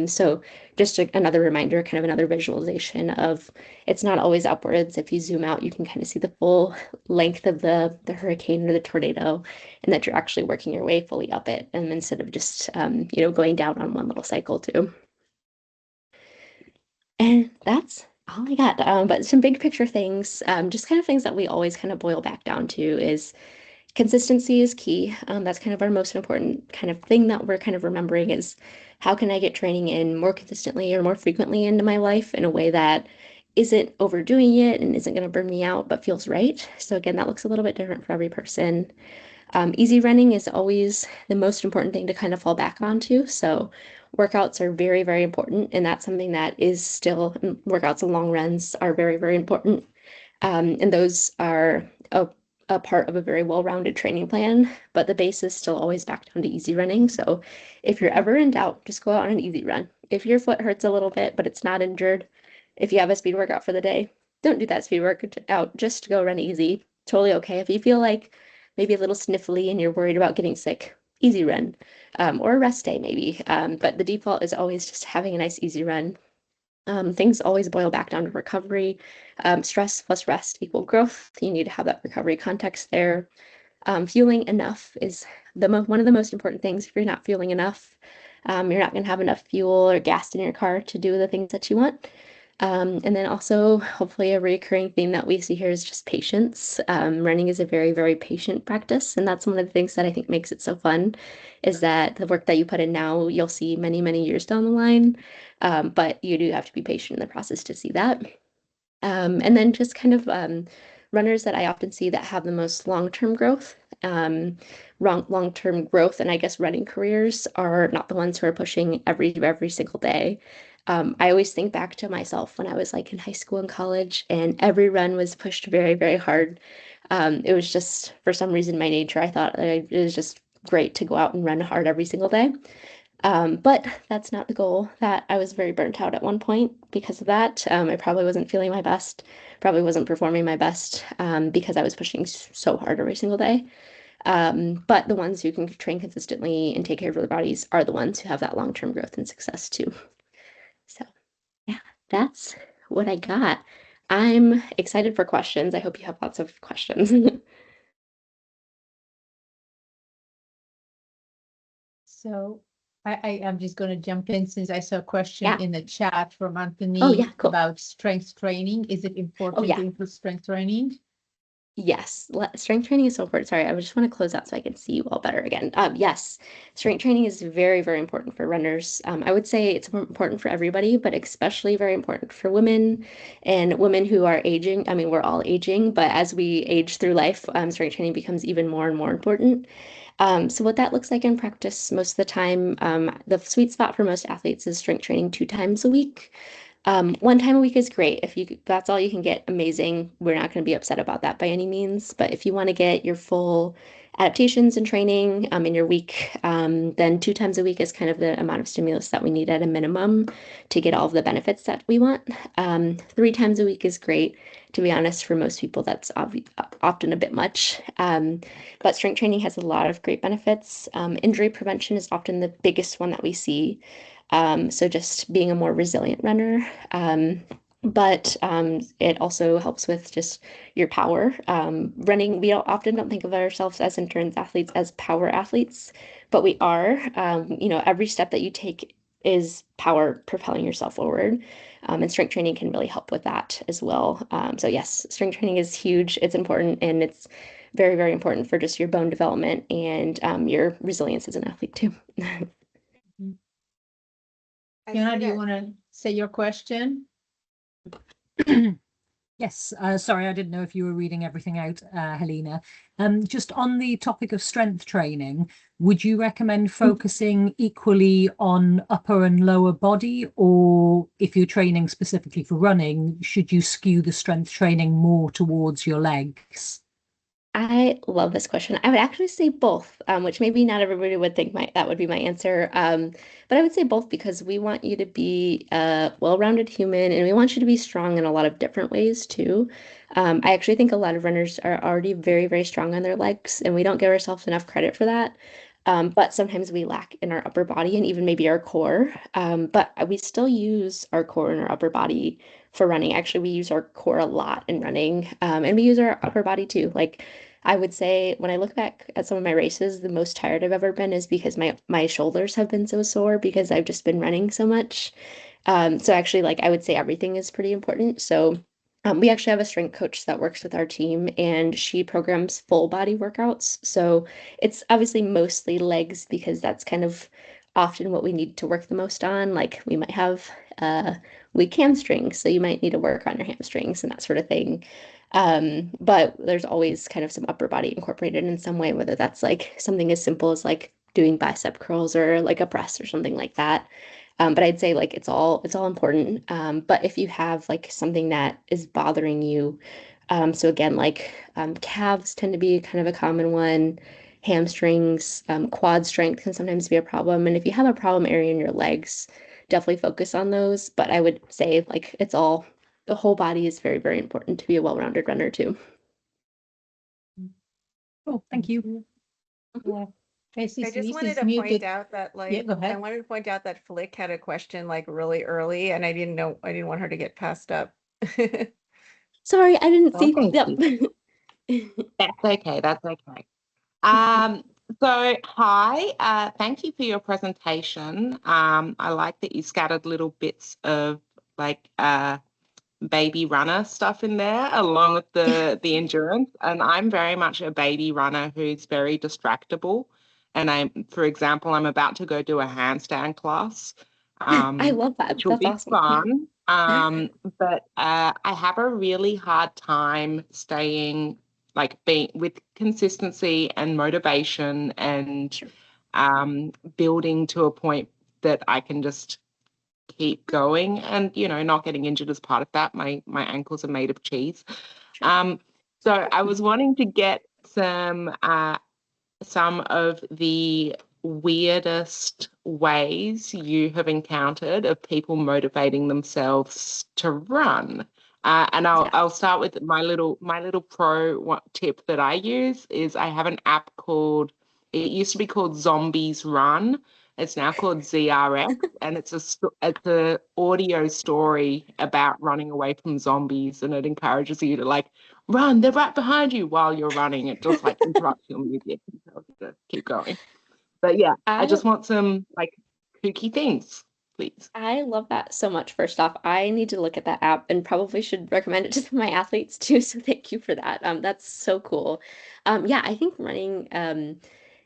So just another reminder, kind of another visualization of it's not always upwards. If you zoom out, you can kind of see the full length of the hurricane or the tornado, and that you're actually working your way fully up it, and instead of just going down on one little cycle too. And that's all I got. But some big picture things, just kind of things that we always kind of boil back down to is consistency is key. That's kind of our most important kind of thing that we're kind of remembering is how can I get training in more consistently or more frequently into my life in a way that isn't overdoing it and isn't going to burn me out, but feels right. So again, that looks a little bit different for every person. Easy running is always the most important thing to kind of fall back onto. So workouts are very, very important, and that's something that is still workouts and long runs are very, very important. And those are a part of a very well-rounded training plan, but the base is still always back down to easy running. So if you're ever in doubt, just go out on an easy run. If your foot hurts a little bit, but it's not injured, if you have a speed workout for the day, don't do that speed workout, just go run easy. Totally okay. If you feel like maybe a little sniffly and you're worried about getting sick, easy run, or a rest day maybe. But the default is always just having a nice easy run. Things always boil back down to recovery. Stress plus rest equal growth. You need to have that recovery context there. Fueling enough is one of the most important things. If you're not fueling enough, you're not going to have enough fuel or gas in your car to do the things that you want. And then also, hopefully, a recurring theme that we see here is just patience. Running is a very, very patient practice, and that's one of the things that I think makes it so fun, is that the work that you put in now, you'll see many, many years down the line. But you do have to be patient in the process to see that. And then just kind of runners that I often see that have the most long-term growth. Long-term growth and I guess running careers are not the ones who are pushing every single day. I always think back to myself when I was like in high school and college, and every run was pushed very, very hard. It was just for some reason my nature. I thought it was just great to go out and run hard every single day. But that's not the goal. That I was very burnt out at one point because of that. I probably wasn't feeling my best, probably wasn't performing my best because I was pushing so hard every single day. But the ones who can train consistently and take care of their bodies are the ones who have that long-term growth and success too. So yeah, that's what I got. I'm excited for questions. I hope you have lots of questions. So I'm just going to jump in since I saw a question Yeah. in the chat from Oh, Anthony yeah, cool. about strength training. Is it Oh, important yeah. to include strength training? Yes, strength training is so important. Sorry, I just want to close out so I can see you all better again. Yes, strength training is very, very important for runners. I would say it's important for everybody, but especially very important for women and women who are aging. I mean, we're all aging, but as we age through life, strength training becomes even more and more important. So what that looks like in practice most of the time, the sweet spot for most athletes is strength training 2 times a week. One time a week is great. If you that's all you can get, amazing. We're not going to be upset about that by any means. But if you want to get your full adaptations and training in your week, then 2 times a week is kind of the amount of stimulus that we need at a minimum to get all of the benefits that we want. 3 times a week is great. To be honest, for most people, that's often a bit much. But strength training has a lot of great benefits. Injury prevention is often the biggest one that we see. So just being a more resilient runner. But it also helps with just your power. Running, we often don't think of ourselves as endurance athletes as power athletes, but we are. Every step that you take is power propelling yourself forward. And strength training can really help with that as well. So yes, strength training is huge. It's important, and it's very, very important for just your bone development and your resilience as an athlete too. I Fiona, see do you that. want to say your question? Yes, sorry, I didn't know if you were reading everything out, Helena. Just on the topic of strength training, would you recommend focusing equally on upper and lower body, or if you're training specifically for running, should you skew the strength training more towards your legs? I love this question. I would actually say both, which maybe not everybody would think that would be my answer. But I would say both because we want you to be a well-rounded human and we want you to be strong in a lot of different ways too. I actually think a lot of runners are already very, very strong on their legs, and we don't give ourselves enough credit for that. But sometimes we lack in our upper body and even maybe our core. But we still use our core and our upper body for running. Actually, we use our core a lot in running, and we use our upper body too. Like I would say when I look back at some of my races, the most tired I've ever been is because my shoulders have been so sore because I've just been running so much. So actually, like I would say everything is pretty important. So we actually have a strength coach that works with our team, and she programs full body workouts. So it's obviously mostly legs because that's kind of often what we need to work the most on. Like we might have weak hamstrings, so you might need to work on your hamstrings and that sort of thing. But there's always kind of some upper body incorporated in some way, whether that's like something as simple as like doing bicep curls or like a press or something like that. But I'd say like it's all important. But if you have like something that is bothering you, so again, like calves tend to be kind of a common one. Hamstrings, quad strength can sometimes be a problem. And if you have a problem area in your legs, definitely focus on those. But I would say like the whole body is very, very important to be a well-rounded runner too. Oh, thank you. Yeah. Tracy I just Swiss wanted is to point muted. out that Yeah, go I ahead. wanted to point out that Flick had a question like really early, and I didn't want her to get passed up. Sorry, I didn't see. Okay, Yep. that's okay. That's okay. Um, so hi, thank you for your presentation. I like that you scattered little bits of like baby runner stuff in there along with the endurance. And I'm very much a baby runner who's very distractible. And for example, I'm about to go do a handstand class, I love that. which will That's be awesome. fun. But I have a really hard time staying like being with consistency and motivation and Sure. building to a point that I can just keep going and not getting injured as part of that. My ankles are made of cheese. Sure. So I was wanting to get some of the weirdest ways you have encountered of people motivating themselves to run. And I'll Yeah. I'll start with my little tip that I use is I have an app called, it used to be called Zombies Run. It's now called ZRX, and it's a audio story about running away from zombies, and it encourages you to like run. They're right behind you while you're running. It just like interrupts your music and tells you to keep going. But yeah, I I just want some like kooky things, please. I love that so much. First off, I need to look at that app and probably should recommend it to some of my athletes too. So thank you for that. That's so cool. Yeah, I think running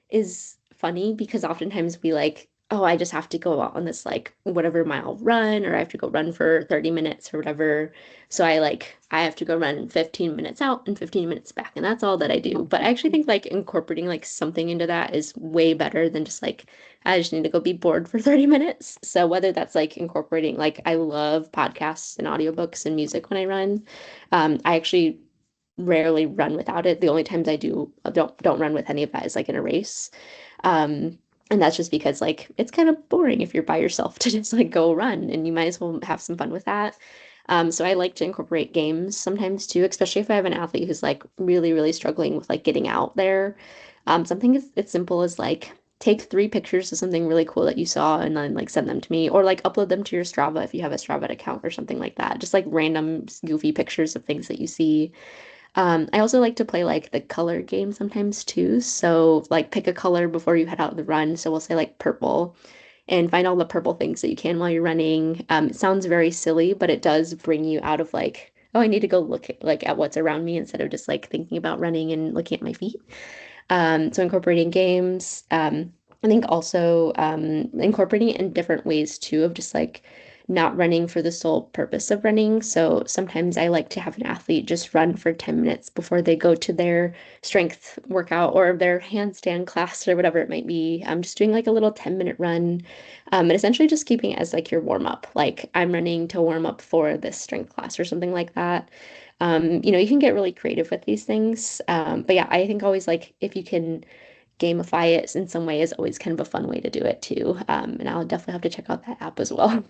is funny because oftentimes we like, oh, I just have to go out on this like whatever mile run, or I have to go run for 30 minutes or whatever. So I have to go run 15 minutes out and 15 minutes back, and that's all that I do. But I actually think like incorporating like something into that is way better than just like I just need to go be bored for 30 minutes. So whether that's like incorporating, like I love podcasts and audiobooks and music when I run. I actually rarely run without it. The only times I do don't run with any of that is like in a race. Um, and that's just because like it's kind of boring if you're by yourself to just like go run, and you might as well have some fun with that. So I like to incorporate games sometimes too, especially if I have an athlete who's like really, really struggling with like getting out there. Something as simple as like take 3 pictures of something really cool that you saw and then like send them to me, or like upload them to your Strava if you have a Strava account or something like that. Just like random goofy pictures of things that you see. I also like to play like the color game sometimes too. So like pick a color before you head out the run. So we'll say like purple and find all the purple things that you can while you're running. It sounds very silly, but it does bring you out of like, oh, I need to go look at, like at what's around me instead of just like thinking about running and looking at my feet. So incorporating games. I think also incorporating it in different ways too, of just like not running for the sole purpose of running. So sometimes I like to have an athlete just run for 10 minutes before they go to their strength workout or their handstand class or whatever it might be. I'm just doing like a little 10-minute run, and essentially just keeping it as like your warm up. Like I'm running to warm up for this strength class or something like that. You can get really creative with these things. But yeah, I think always like if you can gamify it in some way is always kind of a fun way to do it too. And I'll definitely have to check out that app as well.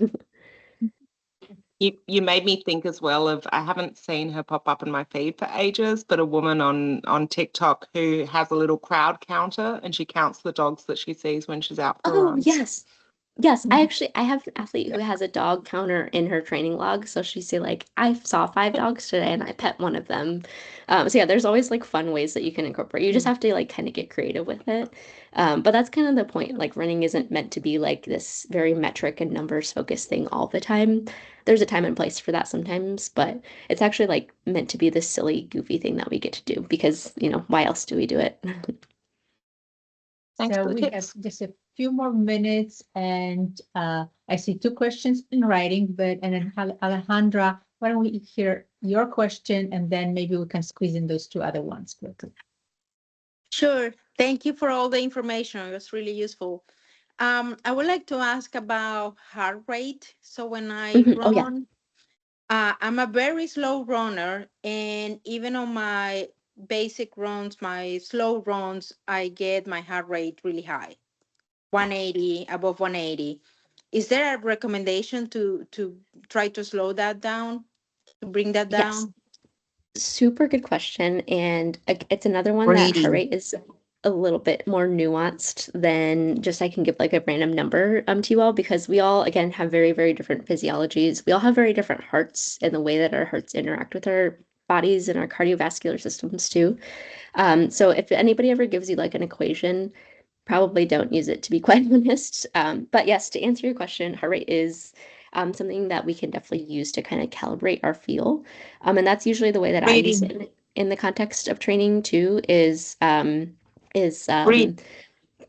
You made me think as well of, I haven't seen her pop up in my feed for ages, but a woman on TikTok who has a little crowd counter, and she counts the dogs that she sees when she's out for Oh, runs. yes. Yes, I have an athlete who has a dog counter in her training log. So she say like, I saw 5 dogs today and I pet one of them. So yeah, there's always like fun ways that you can incorporate. You just have to like kind of get creative with it. But that's kind of the point. Like running isn't meant to be like this very metric and numbers focused thing all the time. There's a time and place for that sometimes, but it's actually like meant to be this silly, goofy thing that we get to do because, why else do we do it? Thanks So for the we have tips. just a few more minutes, and I see 2 questions in writing, and then Alejandra, why don't we hear your question, and then maybe we can squeeze in those 2 other ones quickly. Sure. Thank you for all the information. It was really useful. I would like to ask about heart rate. So when I Mhm. Oh yeah. run, I'm a very slow runner, and even on my basic runs, my slow runs, I get my heart rate really high, 180, above 180. Is there a recommendation to try to slow that down, to bring that Yes. down? Super good question. And it's another one that heart Brady. rate is a little bit more nuanced than just I can give like a random number to you all because we all, again, have very, very different physiologies. We all have very different hearts and the way that our hearts interact with our bodies and our cardiovascular systems too. So if anybody ever gives you like an equation, probably don't use it to be quite honest. But yes, to answer your question, heart rate is something that we can definitely use to kind of calibrate our feel. And that's usually the way that I use Brady. it in the context of training too, is Brady.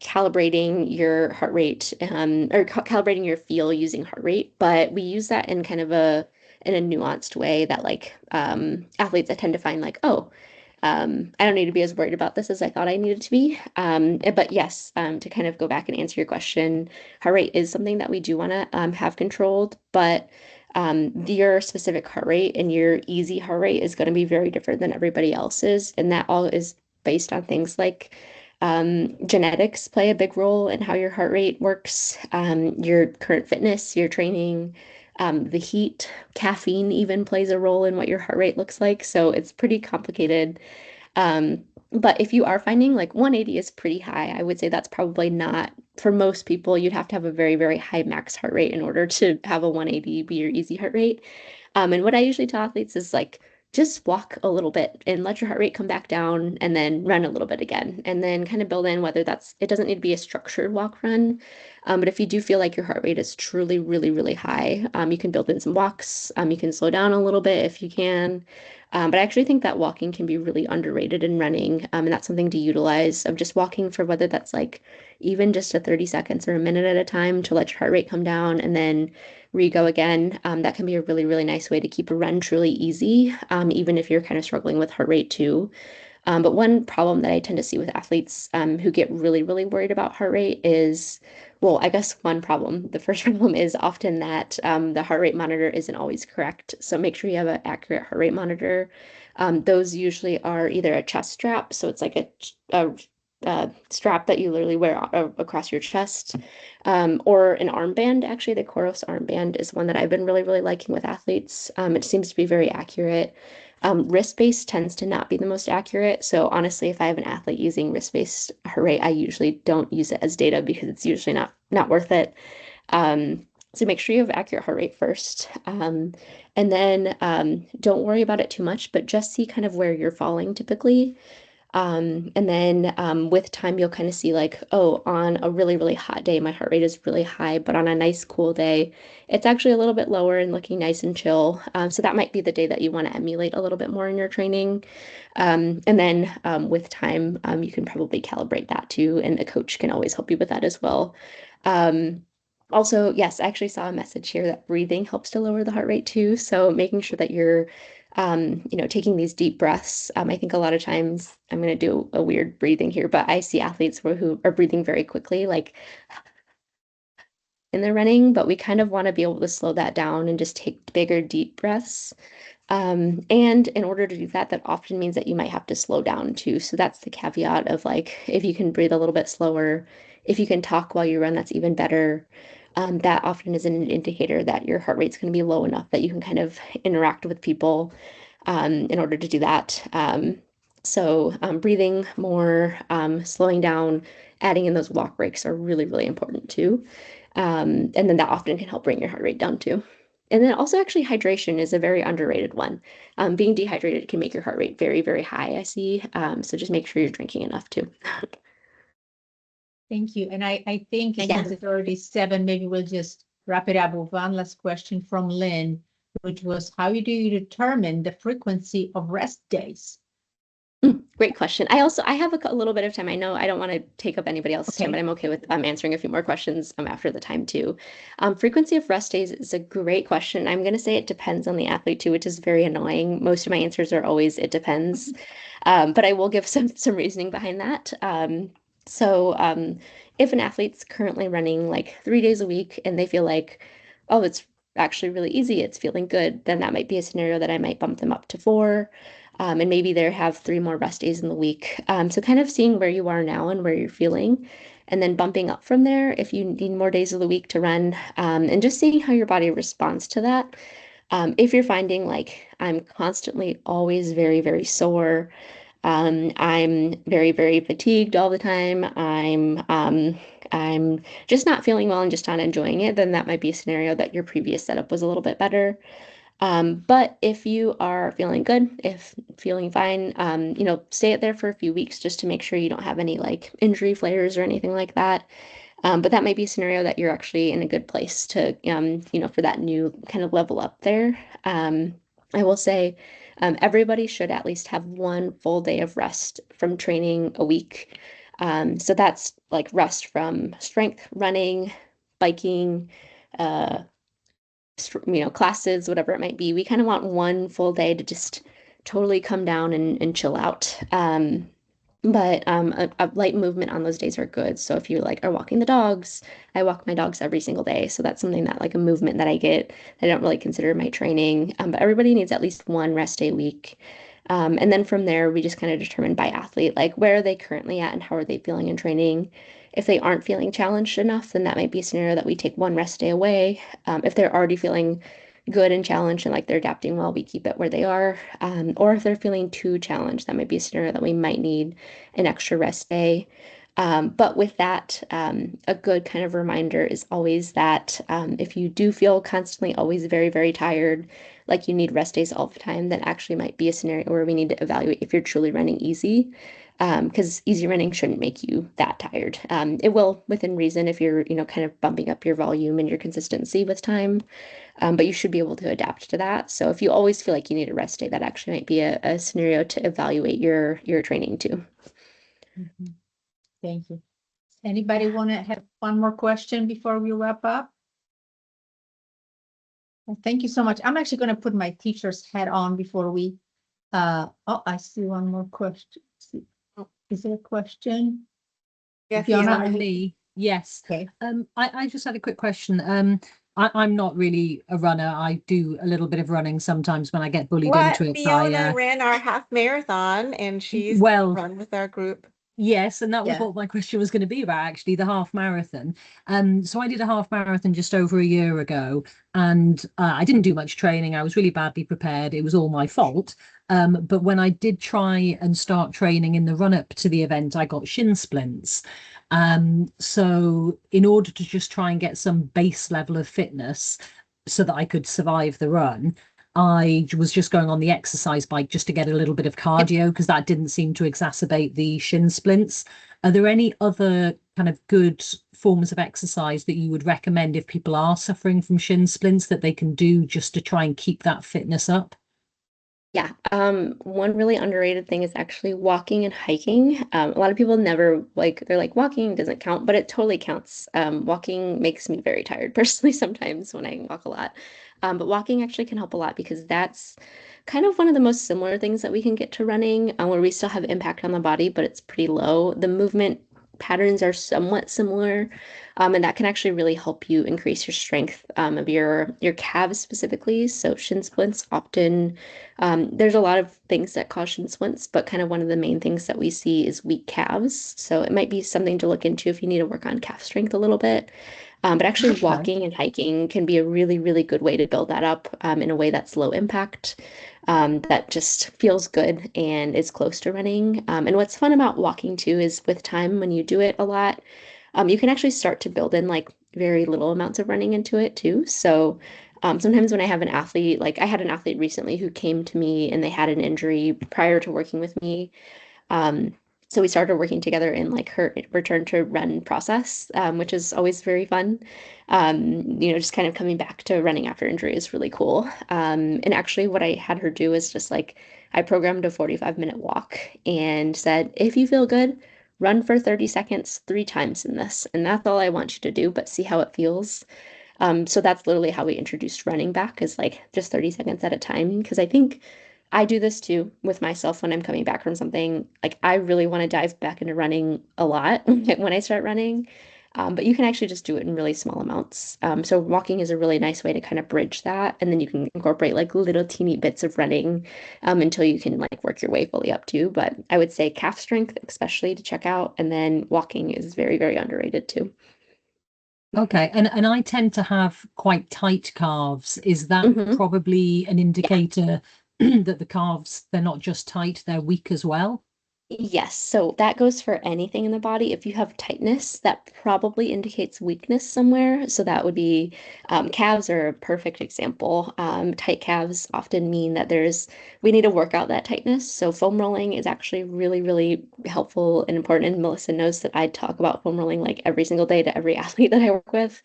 calibrating your heart rate or calibrating your feel using heart rate. But we use that in kind of in a nuanced way that like athletes I tend to find like, oh, I don't need to be as worried about this as I thought I needed to be. But yes, to kind of go back and answer your question, heart rate is something that we do want to have controlled, but your specific heart rate and your easy heart rate is going to be very different than everybody else's. And that all is based on things like Genetics play a big role in how your heart rate works, your current fitness, your training, the heat, caffeine even plays a role in what your heart rate looks like. So it's pretty complicated. Um, but if you are finding like 180 is pretty high, I would say that's probably not for most people. You'd have to have a very, very high max heart rate in order to have a 180 be your easy heart rate. And what I usually tell athletes is like, just walk a little bit and let your heart rate come back down and then run a little bit again. And then kind of build in whether it doesn't need to be a structured walk run. But if you do feel like your heart rate is truly, really, really high, you can build in some walks. You can slow down a little bit if you can. But I actually think that walking can be really underrated in running. And that's something to utilize of just walking for whether that's like even just a 30 seconds or a minute at a time to let your heart rate come down and then re-go again. That can be a really, really nice way to keep a run truly easy, even if you're kind of struggling with heart rate too. But one problem that I tend to see with athletes who get really, really worried about heart rate is, well, I guess one problem. The first problem is often that the heart rate monitor isn't always correct. So make sure you have an accurate heart rate monitor. Those usually are either a chest strap, so it's like a strap that you literally wear across your chest, or an armband. Actually, the Coros armband is one that I've been really, really liking with athletes. It seems to be very accurate. Wrist-based tends to not be the most accurate. So honestly, if I have an athlete using wrist-based heart rate, I usually don't use it as data because it's usually not worth it. So make sure you have accurate heart rate first. And then don't worry about it too much, but just see kind of where you're falling typically. And then with time, you'll kind of see like, oh, on a really, really hot day, my heart rate is really high, but on a nice cool day, it's actually a little bit lower and looking nice and chill. So that might be the day that you want to emulate a little bit more in your training. And then with time, you can probably calibrate that too, and a coach can always help you with that as well. Um, Also, yes, I actually saw a message here that breathing helps to lower the heart rate too. So making sure that you're taking these deep breaths. I think a lot of times I'm going to do a weird breathing here, but I see athletes who are breathing very quickly, like in their running, but we kind of want to be able to slow that down and just take bigger, deep breaths. And in order to do that, that often means that you might have to slow down too. So that's the caveat of like, if you can breathe a little bit slower, if you can talk while you run, that's even better. That often is an indicator that your heart rate's going to be low enough that you can kind of interact with people in order to do that. Breathing more, slowing down, adding in those walk breaks are really, really important too. And then that often can help bring your heart rate down too. And then also actually hydration is a very underrated one. Being dehydrated can make your heart rate very, very high, I see. So just make sure you're drinking enough too. Thank you. And I think Yeah. since it's already 7, maybe we'll just wrap it up with one last question from Lynn, which was, how do you determine the frequency of rest days? Great question. I have a little bit of time. I know I don't want to take up anybody else's time, Okay. but I'm okay with answering a few more questions after the time too. Frequency of rest days is a great question. I'm going to say it depends on the athlete too, which is very annoying. Most of my answers are always it depends, but I will give some reasoning behind that. If an athlete's currently running like 3 days a week and they feel like, oh, it's actually really easy, it's feeling good, then that might be a scenario that I might bump them up to 4. And maybe they have 3 more rest days in the week. So kind of seeing where you are now and where you're feeling, and then bumping up from there if you need more days of the week to run, and just seeing how your body responds to that. If you're finding like I'm constantly always very, very sore, I'm very, very fatigued all the time, I'm just not feeling well and just not enjoying it, then that might be a scenario that your previous setup was a little bit better. But if you are feeling good, if feeling fine, stay it there for a few weeks just to make sure you don't have any like injury flares or anything like that. But that might be a scenario that you're actually in a good place to, for that new kind of level up there. I will say, everybody should at least have 1 full day of rest from training a week. So that's like rest from strength, running, biking, uh, classes, whatever it might be. We kind of want 1 full day to just totally come down and chill out. But a light movement on those days are good. So if you like are walking the dogs, I walk my dogs every single day. So that's something that like a movement that I get. I don't really consider my training. But everybody needs at least 1 rest day a week. And then from there, we just kind of determine by athlete, like where are they currently at and how are they feeling in training. If they aren't feeling challenged enough, then that might be a scenario that we take one rest day away. If they're already feeling good and challenged and like they're adapting well, we keep it where they are. Or if they're feeling too challenged, that might be a scenario that we might need an extra rest day. But with that, a good kind of reminder is always that if you do feel constantly always very, very tired, like you need rest days all the time, that actually might be a scenario where we need to evaluate if you're truly running easy. Because easy running shouldn't make you that tired. It will within reason if you're, kind of bumping up your volume and your consistency with time. But you should be able to adapt to that. So if you always feel like you need a rest day, that actually might be a scenario to evaluate your training too. Mhm. Thank you. Anybody want to have one more question before we wrap up? Well, thank you so much. I'm actually going to put my teacher's hat on before we, I see one more question. Is there a question? Yes, Fiona, Fiona. Me, yes. Okay. I just had a quick question. I'm not really a runner. I do a little bit of running sometimes when I get bullied What? into it by Fiona ran our half marathon and she's well, run with our group. yes, and that was Yeah. what my question was going to be about, actually, the half marathon. So I did a half marathon just over a year ago, and I didn't do much training. I was really badly prepared. It was all my fault. But when I did try and start training in the run up to the event, I got shin splints. So in order to just try and get some base level of fitness so that I could survive the run, I was just going on the exercise bike just to get a little bit of cardio because that didn't seem to exacerbate the shin splints. Are there any other kind of good forms of exercise that you would recommend if people are suffering from shin splints that they can do just to try and keep that fitness up? Yeah, one really underrated thing is actually walking and hiking. A lot of people never like, they're like, walking doesn't count, but it totally counts. Walking makes me very tired personally sometimes when I walk a lot. But walking actually can help a lot because that's kind of one of the most similar things that we can get to running, where we still have impact on the body, but it's pretty low. The movement patterns are somewhat similar, and that can actually really help you increase your strength of your calves specifically. So shin splints often there's a lot of things that cause shin splints, but kind of one of the main things that we see is weak calves. So it might be something to look into if you need to work on calf strength a little bit. But actually, Okay. walking and hiking can be a really, really good way to build that up in a way that's low impact, that just feels good and is close to running. And what's fun about walking too is with time, when you do it a lot, you can actually start to build in like very little amounts of running into it too. So sometimes when I have an athlete, like I had an athlete recently who came to me and they had an injury prior to working with me. Um, so we started working together in like her return to run process, which is always very fun. Just kind of coming back to running after injury is really cool. And actually, what I had her do is just like I programmed a 45-minute walk and said, if you feel good, run for 30 seconds 3 times in this. And that's all I want you to do, but see how it feels. So that's literally how we introduced running back is like just 30 seconds at a time. Because I think I do this too with myself when I'm coming back from something. Like I really want to dive back into running a lot when I start running. But you can actually just do it in really small amounts. So walking is a really nice way to kind of bridge that. And then you can incorporate like little teeny bits of running until you can like work your way fully up to. But I would say calf strength, especially to check out. And then walking is very, very underrated too. Okay. And I tend to have quite tight calves. Is that Hmm. probably an Yeah. indicator that the calves, they're not just tight, they're weak as well? Yes, so that goes for anything in the body. If you have tightness, that probably indicates weakness somewhere. So that would be calves are a perfect example. Tight calves often mean that we need to work out that tightness. So foam rolling is actually really, really helpful and important. And Melissa knows that I talk about foam rolling like every single day to every athlete that I work with.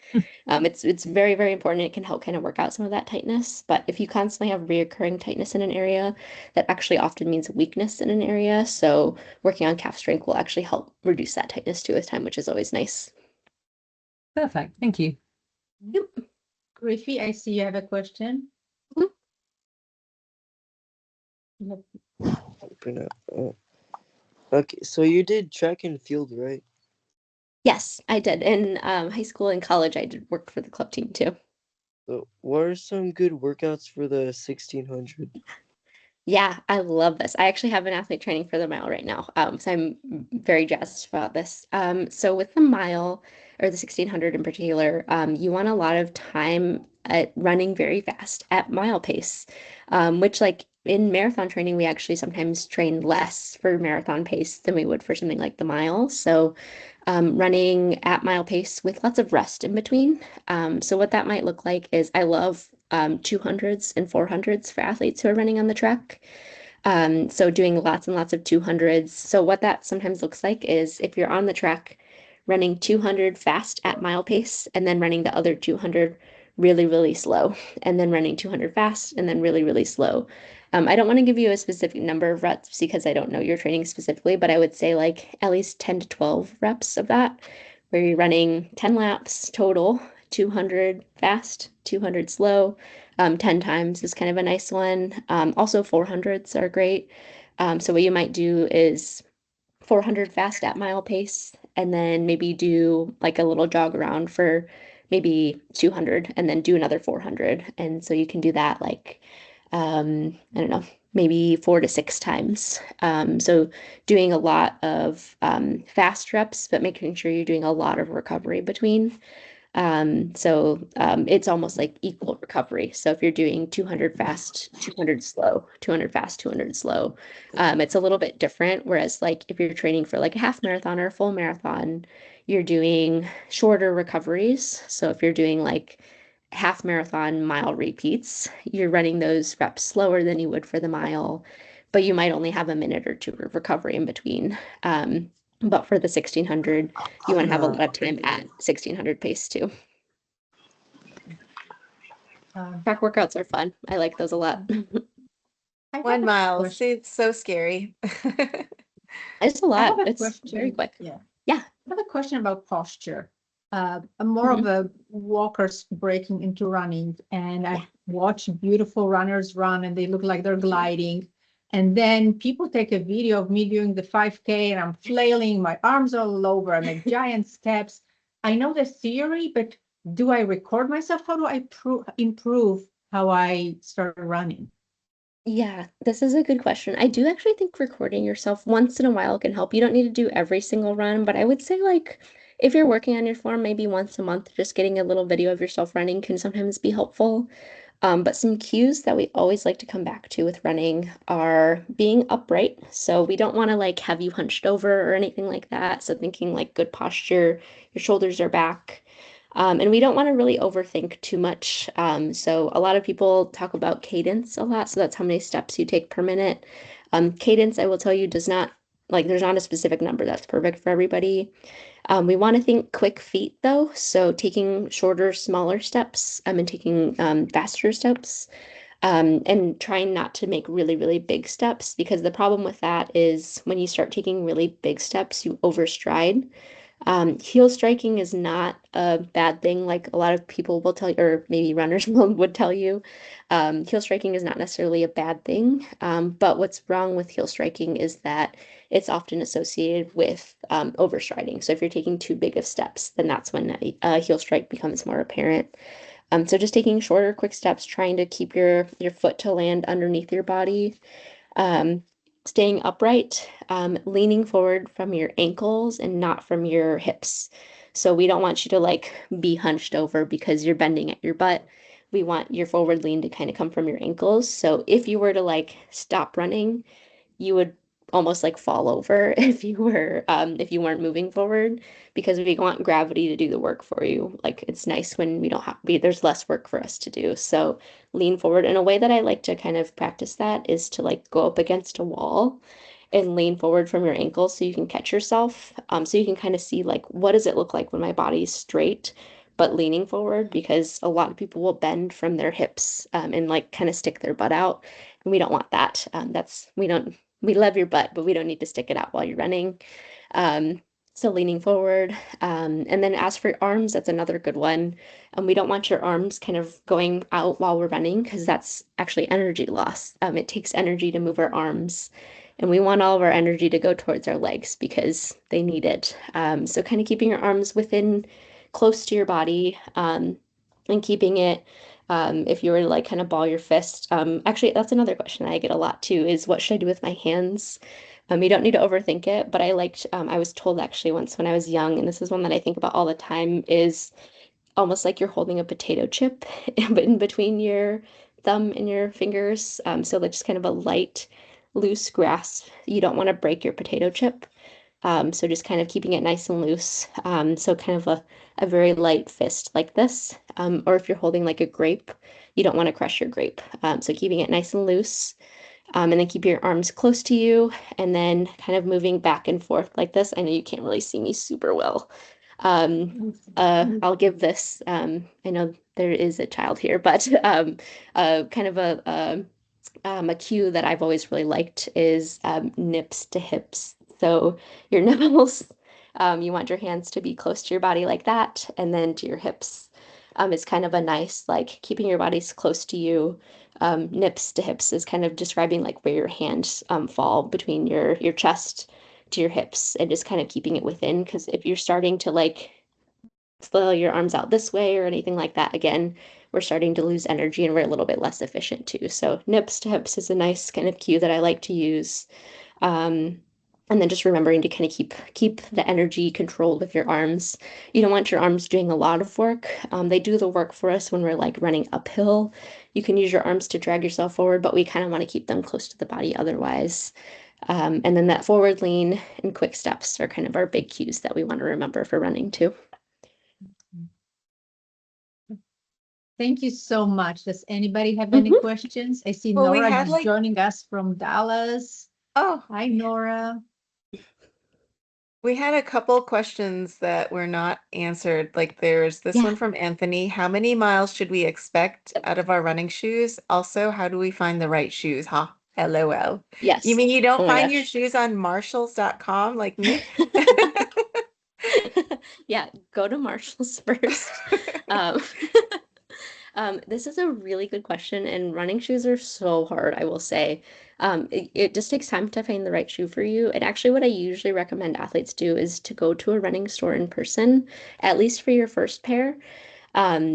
It's very, very important. It can help kind of work out some of that tightness. But if you constantly have reoccurring tightness in an area, that actually often means weakness in an area. So working on calf strength will actually help reduce that tightness too with time, which is always nice. Perfect. Thank you. Yep. Griffey, I see you have a question. Mhm. You Open up. Oh. Okay, so you did track and field, right? Yes, I did. In high school and college, I did work for the club team too. So what are some good workouts for the 1600? Yeah, I love this. I actually have an athlete training for the mile right now. So I'm very jazzed about this. So with the mile or the 1600 in particular, you want a lot of time at running very fast at mile pace, which like in marathon training, we actually sometimes train less for marathon pace than we would for something like the mile. So running at mile pace with lots of rest in between. So what that might look like is I love 200s and 400s for athletes who are running on the track. So doing lots and lots of 200s. So what that sometimes looks like is if you're on the track running 200 fast at mile pace and then running the other 200 really, really slow, and then running 200 fast and then really, really slow. I don't want to give you a specific number of reps because I don't know your training specifically, but I would say like at least 10 to 12 reps of that, where you're running 10 laps total, 200 fast, 200 slow. 10 times is kind of a nice one. Also, 400s are great. So what you might do is 400 fast at mile pace, and then maybe do like a little jog around for maybe 200, and then do another 400. And so you can do that like, I don't know, maybe 4 to 6 times. So doing a lot of fast reps, but making sure you're doing a lot of recovery between. It's almost like equal recovery. So if you're doing 200 fast, 200 slow, 200 fast, 200 slow, it's a little bit different. Whereas like if you're training for like a half marathon or a full marathon, you're doing shorter recoveries. So if you're doing like half marathon mile repeats, you're running those reps slower than you would for the mile, but you might only have a minute or two of recovery in between. But for the 1600, you want to have a lot of time at 1600 pace too. Track workouts are fun. I like those a lot. I have 1 mile. question. See, it's so scary. It's a I have lot. a It's very question. quick. Yeah. Yeah. I have a question about posture. I'm more of a walkers breaking into running, and I watch beautiful runners run, and they look like they're gliding. And then people take a video of me doing the 5K, and I'm flailing, my arms all over, I make giant steps. I know the theory, but do I record myself? How do I improve how I start running? Yeah, this is a good question. I do actually think recording yourself once in a while can help. You don't need to do every single run, but I would say like if you're working on your form, maybe once a month, just getting a little video of yourself running can sometimes be helpful. But some cues that we always like to come back to with running are being upright. So we don't want to like have you hunched over or anything like that. So thinking like good posture, your shoulders are back. And we don't want to really overthink too much. So a lot of people talk about cadence a lot. So that's how many steps you take per minute. Cadence, I will tell you, does not like there's not a specific number that's perfect for everybody. We want to think quick feet though, so taking shorter, smaller steps and taking faster steps, and trying not to make really, really big steps because the problem with that is when you start taking really big steps, you overstride. Heel striking is not a bad thing, like a lot of people will tell you, or maybe runners would tell you. Heel striking is not necessarily a bad thing, but what's wrong with heel striking is that it's often associated with overstriding. So if you're taking too big of steps, then that's when a heel strike becomes more apparent. So just taking shorter, quick steps, trying to keep your foot to land underneath your body, um, staying upright, leaning forward from your ankles and not from your hips. So we don't want you to like be hunched over because you're bending at your butt. We want your forward lean to kind of come from your ankles. So if you were to like stop running, you would almost like fall over if you weren't moving forward because we want gravity to do the work for you. Like it's nice when we don't have there's less work for us to do. So lean forward. And a way that I like to kind of practice that is to like go up against a wall and lean forward from your ankles so you can catch yourself. So you can kind of see like what does it look like when my body's straight but leaning forward because a lot of people will bend from their hips and like kind of stick their butt out. And we don't want that. We love your butt, but we don't need to stick it out while you're running. So leaning forward. And then as for arms, that's another good one. We don't want your arms kind of going out while we're running because that's actually energy loss. It takes energy to move our arms. And we want all of our energy to go towards our legs because they need it. So kind of keeping your arms within close to your body and keeping it If you were to like kind of ball your fist, actually, that's another question I get a lot too, is what should I do with my hands? You don't need to overthink it, but I was told actually once when I was young, and this is one that I think about all the time, is almost like you're holding a potato chip in between your thumb and your fingers. So that's just kind of a light, loose grasp. You don't want to break your potato chip. So just kind of keeping it nice and loose. So kind of a very light fist like this. Or if you're holding like a grape, you don't want to crush your grape. So keeping it nice and loose. And then keep your arms close to you and then kind of moving back and forth like this. I know you can't really see me super well. I'll give this, I know there is a child here, but kind of a cue that I've always really liked is nips to hips. So your nipples, you want your hands to be close to your body like that, and then to your hips. Is kind of a nice, like keeping your bodies close to you. Nips to hips is kind of describing like where your hands fall between your chest to your hips and just kind of keeping it within. Because if you're starting to like flail your arms out this way or anything like that, again, we're starting to lose energy and we're a little bit less efficient too. So nips to hips is a nice kind of cue that I like to use. Um, and then just remembering to kind of keep the energy controlled with your arms. You don't want your arms doing a lot of work. They do the work for us when we're like running uphill. You can use your arms to drag yourself forward, but we kind of want to keep them close to the body otherwise. And then that forward lean and quick steps are kind of our big cues that we want to remember for running too. Thank you so much. Does anybody have any questions? I see Well, we Nora had, is like- joining us from Dallas. Oh, Hi, Nora. we had a couple questions that were not answered. Like there's this Yeah. one from Anthony. How many miles should we expect out of our running shoes? Also, how do we find the right shoes? Huh? LOL. Yes. You mean you don't Oh my find your gosh. shoes on marshalls.com like me? Yeah, go to Marshall's first. Um, this is a really good question, and running shoes are so hard, I will say. It just takes time to find the right shoe for you. And actually, what I usually recommend athletes do is to go to a running store in person, at least for your first pair,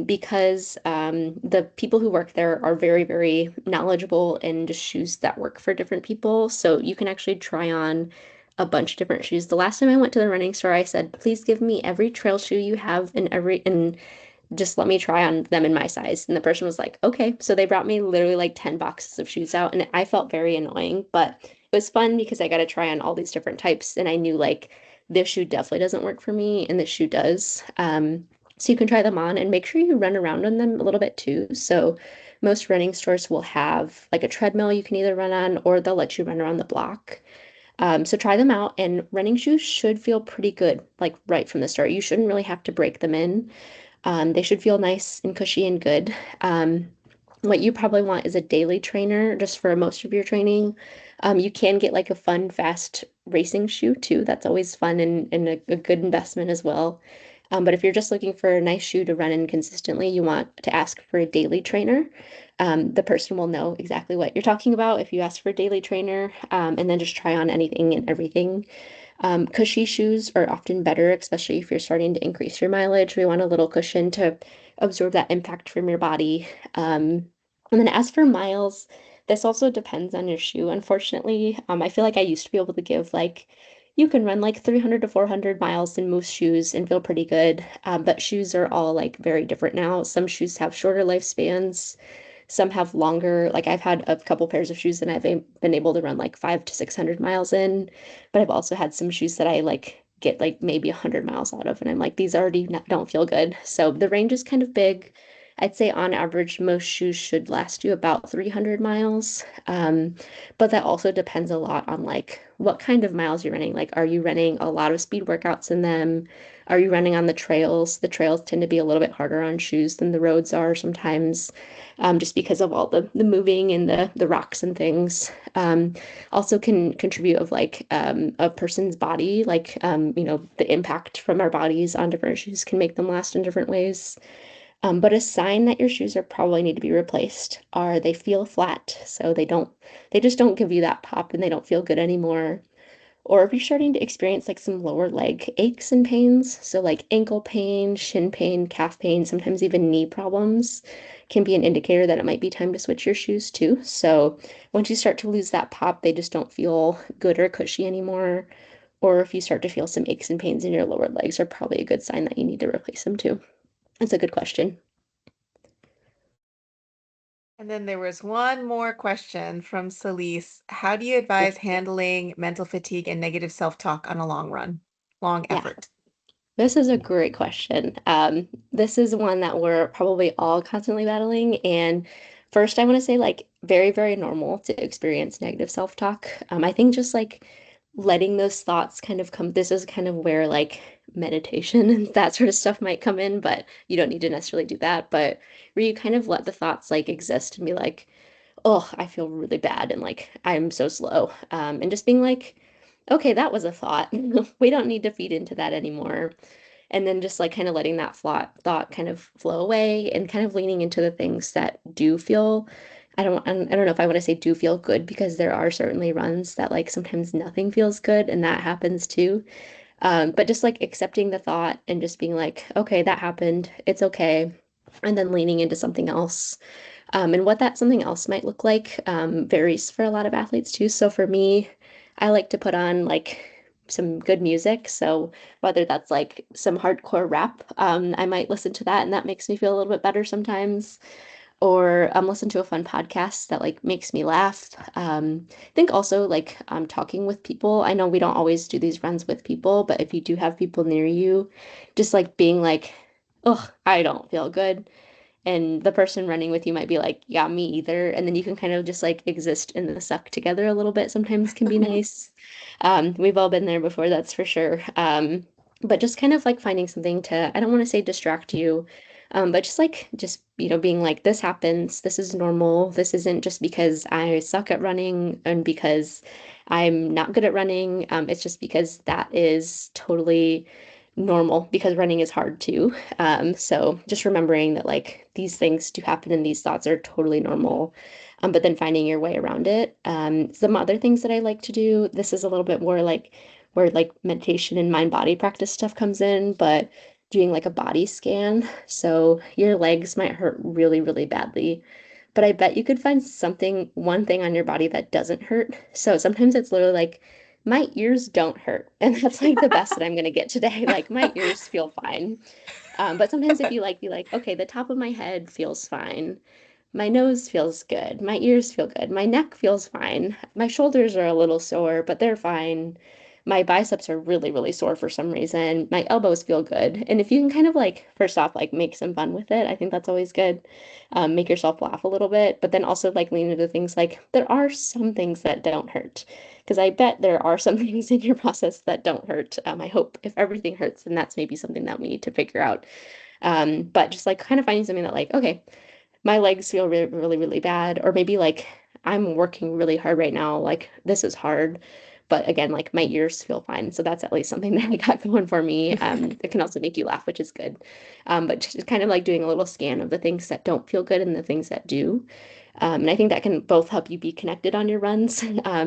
because the people who work there are very, very knowledgeable in just shoes that work for different people. So you can actually try on a bunch of different shoes. The last time I went to the running store, I said, please give me every trail shoe you have and just let me try on them in my size. And the person was like, okay. So they brought me literally like 10 boxes of shoes out, and I felt very annoying, but it was fun because I got to try on all these different types. And I knew like this shoe definitely doesn't work for me, and this shoe does. So you can try them on and make sure you run around on them a little bit too. So most running stores will have like a treadmill you can either run on, or they'll let you run around the block. So try them out, and running shoes should feel pretty good, like right from the start. You shouldn't really have to break them in. They should feel nice and cushy and good. What you probably want is a daily trainer just for most of your training. You can get like a fun, fast racing shoe too. That's always fun and a good investment as well. But if you're just looking for a nice shoe to run in consistently, you want to ask for a daily trainer. The person will know exactly what you're talking about if you ask for a daily trainer, and then just try on anything and everything. Cushy shoes are often better, especially if you're starting to increase your mileage. We want a little cushion to absorb that impact from your body. And then as for miles, this also depends on your shoe. Unfortunately, I feel like I used to be able to give like you can run like 300 to 400 miles in most shoes and feel pretty good. But shoes are all like very different now. Some shoes have shorter lifespans. Some have longer, like I've had a couple pairs of shoes and been able to run like 500 to 600 miles in, but I've also had some shoes that I like get like maybe 100 miles out of, and I'm like, these already don't feel good. So the range is kind of big. I'd say on average, most shoes should last you about 300 miles. But that also depends a lot on like what kind of miles you're running. Like, are you running a lot of speed workouts in them? Are you running on the trails? The trails tend to be a little bit harder on shoes than the roads are sometimes, just because of all the moving and the rocks and things. Also can contribute of like a person's body, like the impact from our bodies on different shoes can make them last in different ways. But a sign that your shoes are probably need to be replaced are they feel flat, so they just don't give you that pop and they don't feel good anymore. or if you're starting to experience like some lower leg aches and pains, so like ankle pain, shin pain, calf pain, sometimes even knee problems can be an indicator that it might be time to switch your shoes too. So once you start to lose that pop, they just don't feel good or cushy anymore. Or if you start to feel some aches and pains in your lower legs, are probably a good sign that you need to replace them too. That's a good question. And then there was one more question from Celise. How do you advise handling mental fatigue and negative self-talk on a long Yeah. effort? This is a great question. This is one that we're probably all constantly battling. And first, I want to say, like, very, very normal to experience negative self-talk. I think just like letting those thoughts kind of come, this is kind of where like meditation and that sort of stuff might come in, but you don't need to necessarily do that. But where you kind of let the thoughts like exist and be like, oh, I feel really bad and like I'm so slow. And just being like, okay, that was a thought. We don't need to feed into that anymore. And then just like kind of letting that thought kind of flow away and kind of leaning into the things that do feel, I don't know if I want to say do feel good because there are certainly runs that like sometimes nothing feels good and that happens too. But just like accepting the thought and just being like, okay, that happened. It's okay. And then leaning into something else. And what that something else might look like varies for a lot of athletes too. So for me, I like to put on like some good music. So whether that's like some hardcore rap, I might listen to that and that makes me feel a little bit better sometimes. Or listen to a fun podcast that like makes me laugh. I think also like talking with people. I know we don't always do these runs with people, but if you do have people near you, just like being like, oh, I don't feel good and the person running with you might be like, yeah, me either. And then you can kind of just like exist in the suck together a little bit sometimes can be nice. We've all been there before, that's for sure. But just kind of like finding something to, I don't want to say distract you, but just like, just, being like, this happens, this is normal. This isn't just because I suck at running and because I'm not good at running. It's just because that is totally normal because running is hard too. So just remembering that like these things do happen and these thoughts are totally normal, but then finding your way around it. Some other things that I like to do, this is a little bit more like where like meditation and mind body practice stuff comes in, but doing like a body scan. So your legs might hurt really, really badly. But I bet you could find one thing on your body that doesn't hurt. So sometimes it's literally like, my ears don't hurt. And that's like the best that I'm gonna get today. Like my ears feel fine. But sometimes if you like be like, okay, the top of my head feels fine. My nose feels good. My ears feel good. My neck feels fine. My shoulders are a little sore, but they're fine. My biceps are really, really sore for some reason. My elbows feel good. And if you can kind of like, first off, like make some fun with it, I think that's always good. Make yourself laugh a little bit, but then also like lean into things like there are some things that don't hurt. Because I bet there are some things in your process that don't hurt. I hope if everything hurts, then that's maybe something that we need to figure out. But just like kind of finding something that like, okay, my legs feel really, really, really bad, or maybe like I'm working really hard right now, like this is hard. But again, like my ears feel fine. So that's at least something that I got going for me. It can also make you laugh, which is good. But just kind of like doing a little scan of the things that don't feel good and the things that do. And I think that can both help you be connected on your runs,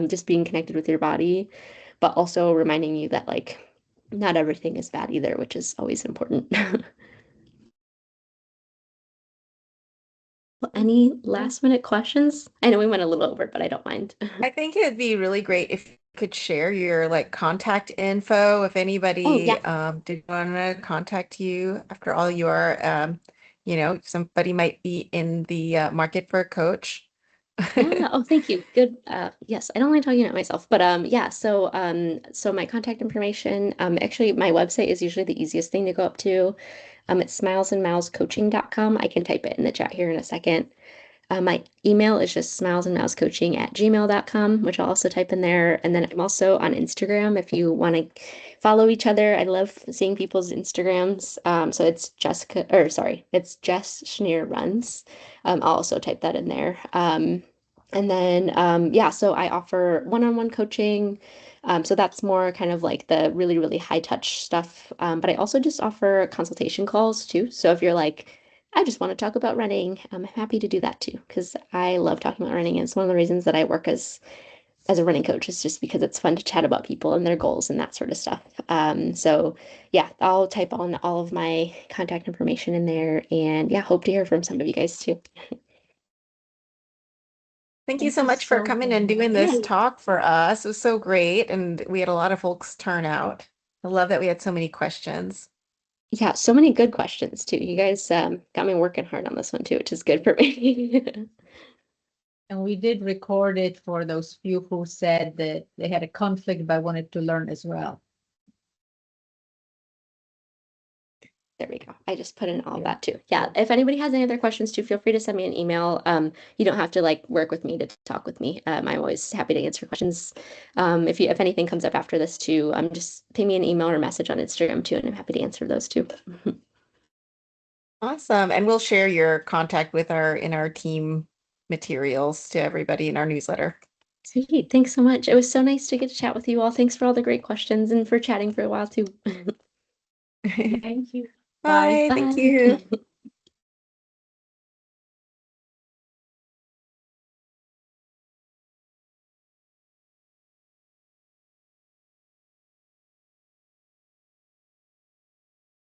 just being connected with your body, but also reminding you that like not everything is bad either, which is always important. Well, any last minute questions? I know we went a little over, but I don't mind. I think it'd be really great if you could share your like contact info if Oh, anybody yeah. did want to contact you. After all, you are somebody might be in the market for a coach. Yeah. Oh, thank you. Good. Yes, I don't like talking about myself, but yeah. So my contact information. Actually, my website is usually the easiest thing to go up to. It's smilesandmilescoaching.com. I can type it in the chat here in a second. My email is just smilesandmilescoaching@gmail.com, which I'll also type in there. And then I'm also on Instagram if you want to follow each other. I love seeing people's Instagrams. So it's Jess Schneer Runs. I'll also type that in there. And then, yeah, so I offer one-on-one coaching. So that's more kind of like the really, really high touch stuff. But I also just offer consultation calls too. So if you're like, I just want to talk about running. I'm happy to do that too, because I love talking about running. And it's one of the reasons that I work as as a running coach is just because it's fun to chat about people and their goals and that sort of stuff. So yeah, I'll type on all of my contact information in there, and yeah, hope to hear from some of you guys too. Thank you Thank so you much for so coming very and doing much. this talk for us. It was so great, and we had a lot of folks turn out. I love that we had so many questions. Yeah, so many good questions too. You guys got me working hard on this one too, which is good for me. And we did record it for those few who said that they had a conflict but wanted to learn as well. There we go. I just put in all Yeah. that too. Yeah, if anybody has any other questions too, feel free to send me an email. You don't have to like work with me to talk with me. I'm always happy to answer questions. If anything comes up after this too, just ping me an email or message on Instagram too, and I'm happy to answer those too. Awesome. And we'll share your contact with our team materials to everybody in our newsletter. Sweet. Thanks so much. It was so nice to get to chat with you all. Thanks for all the great questions and for chatting for a while too. Thank you. Bye. Bye. Thank you.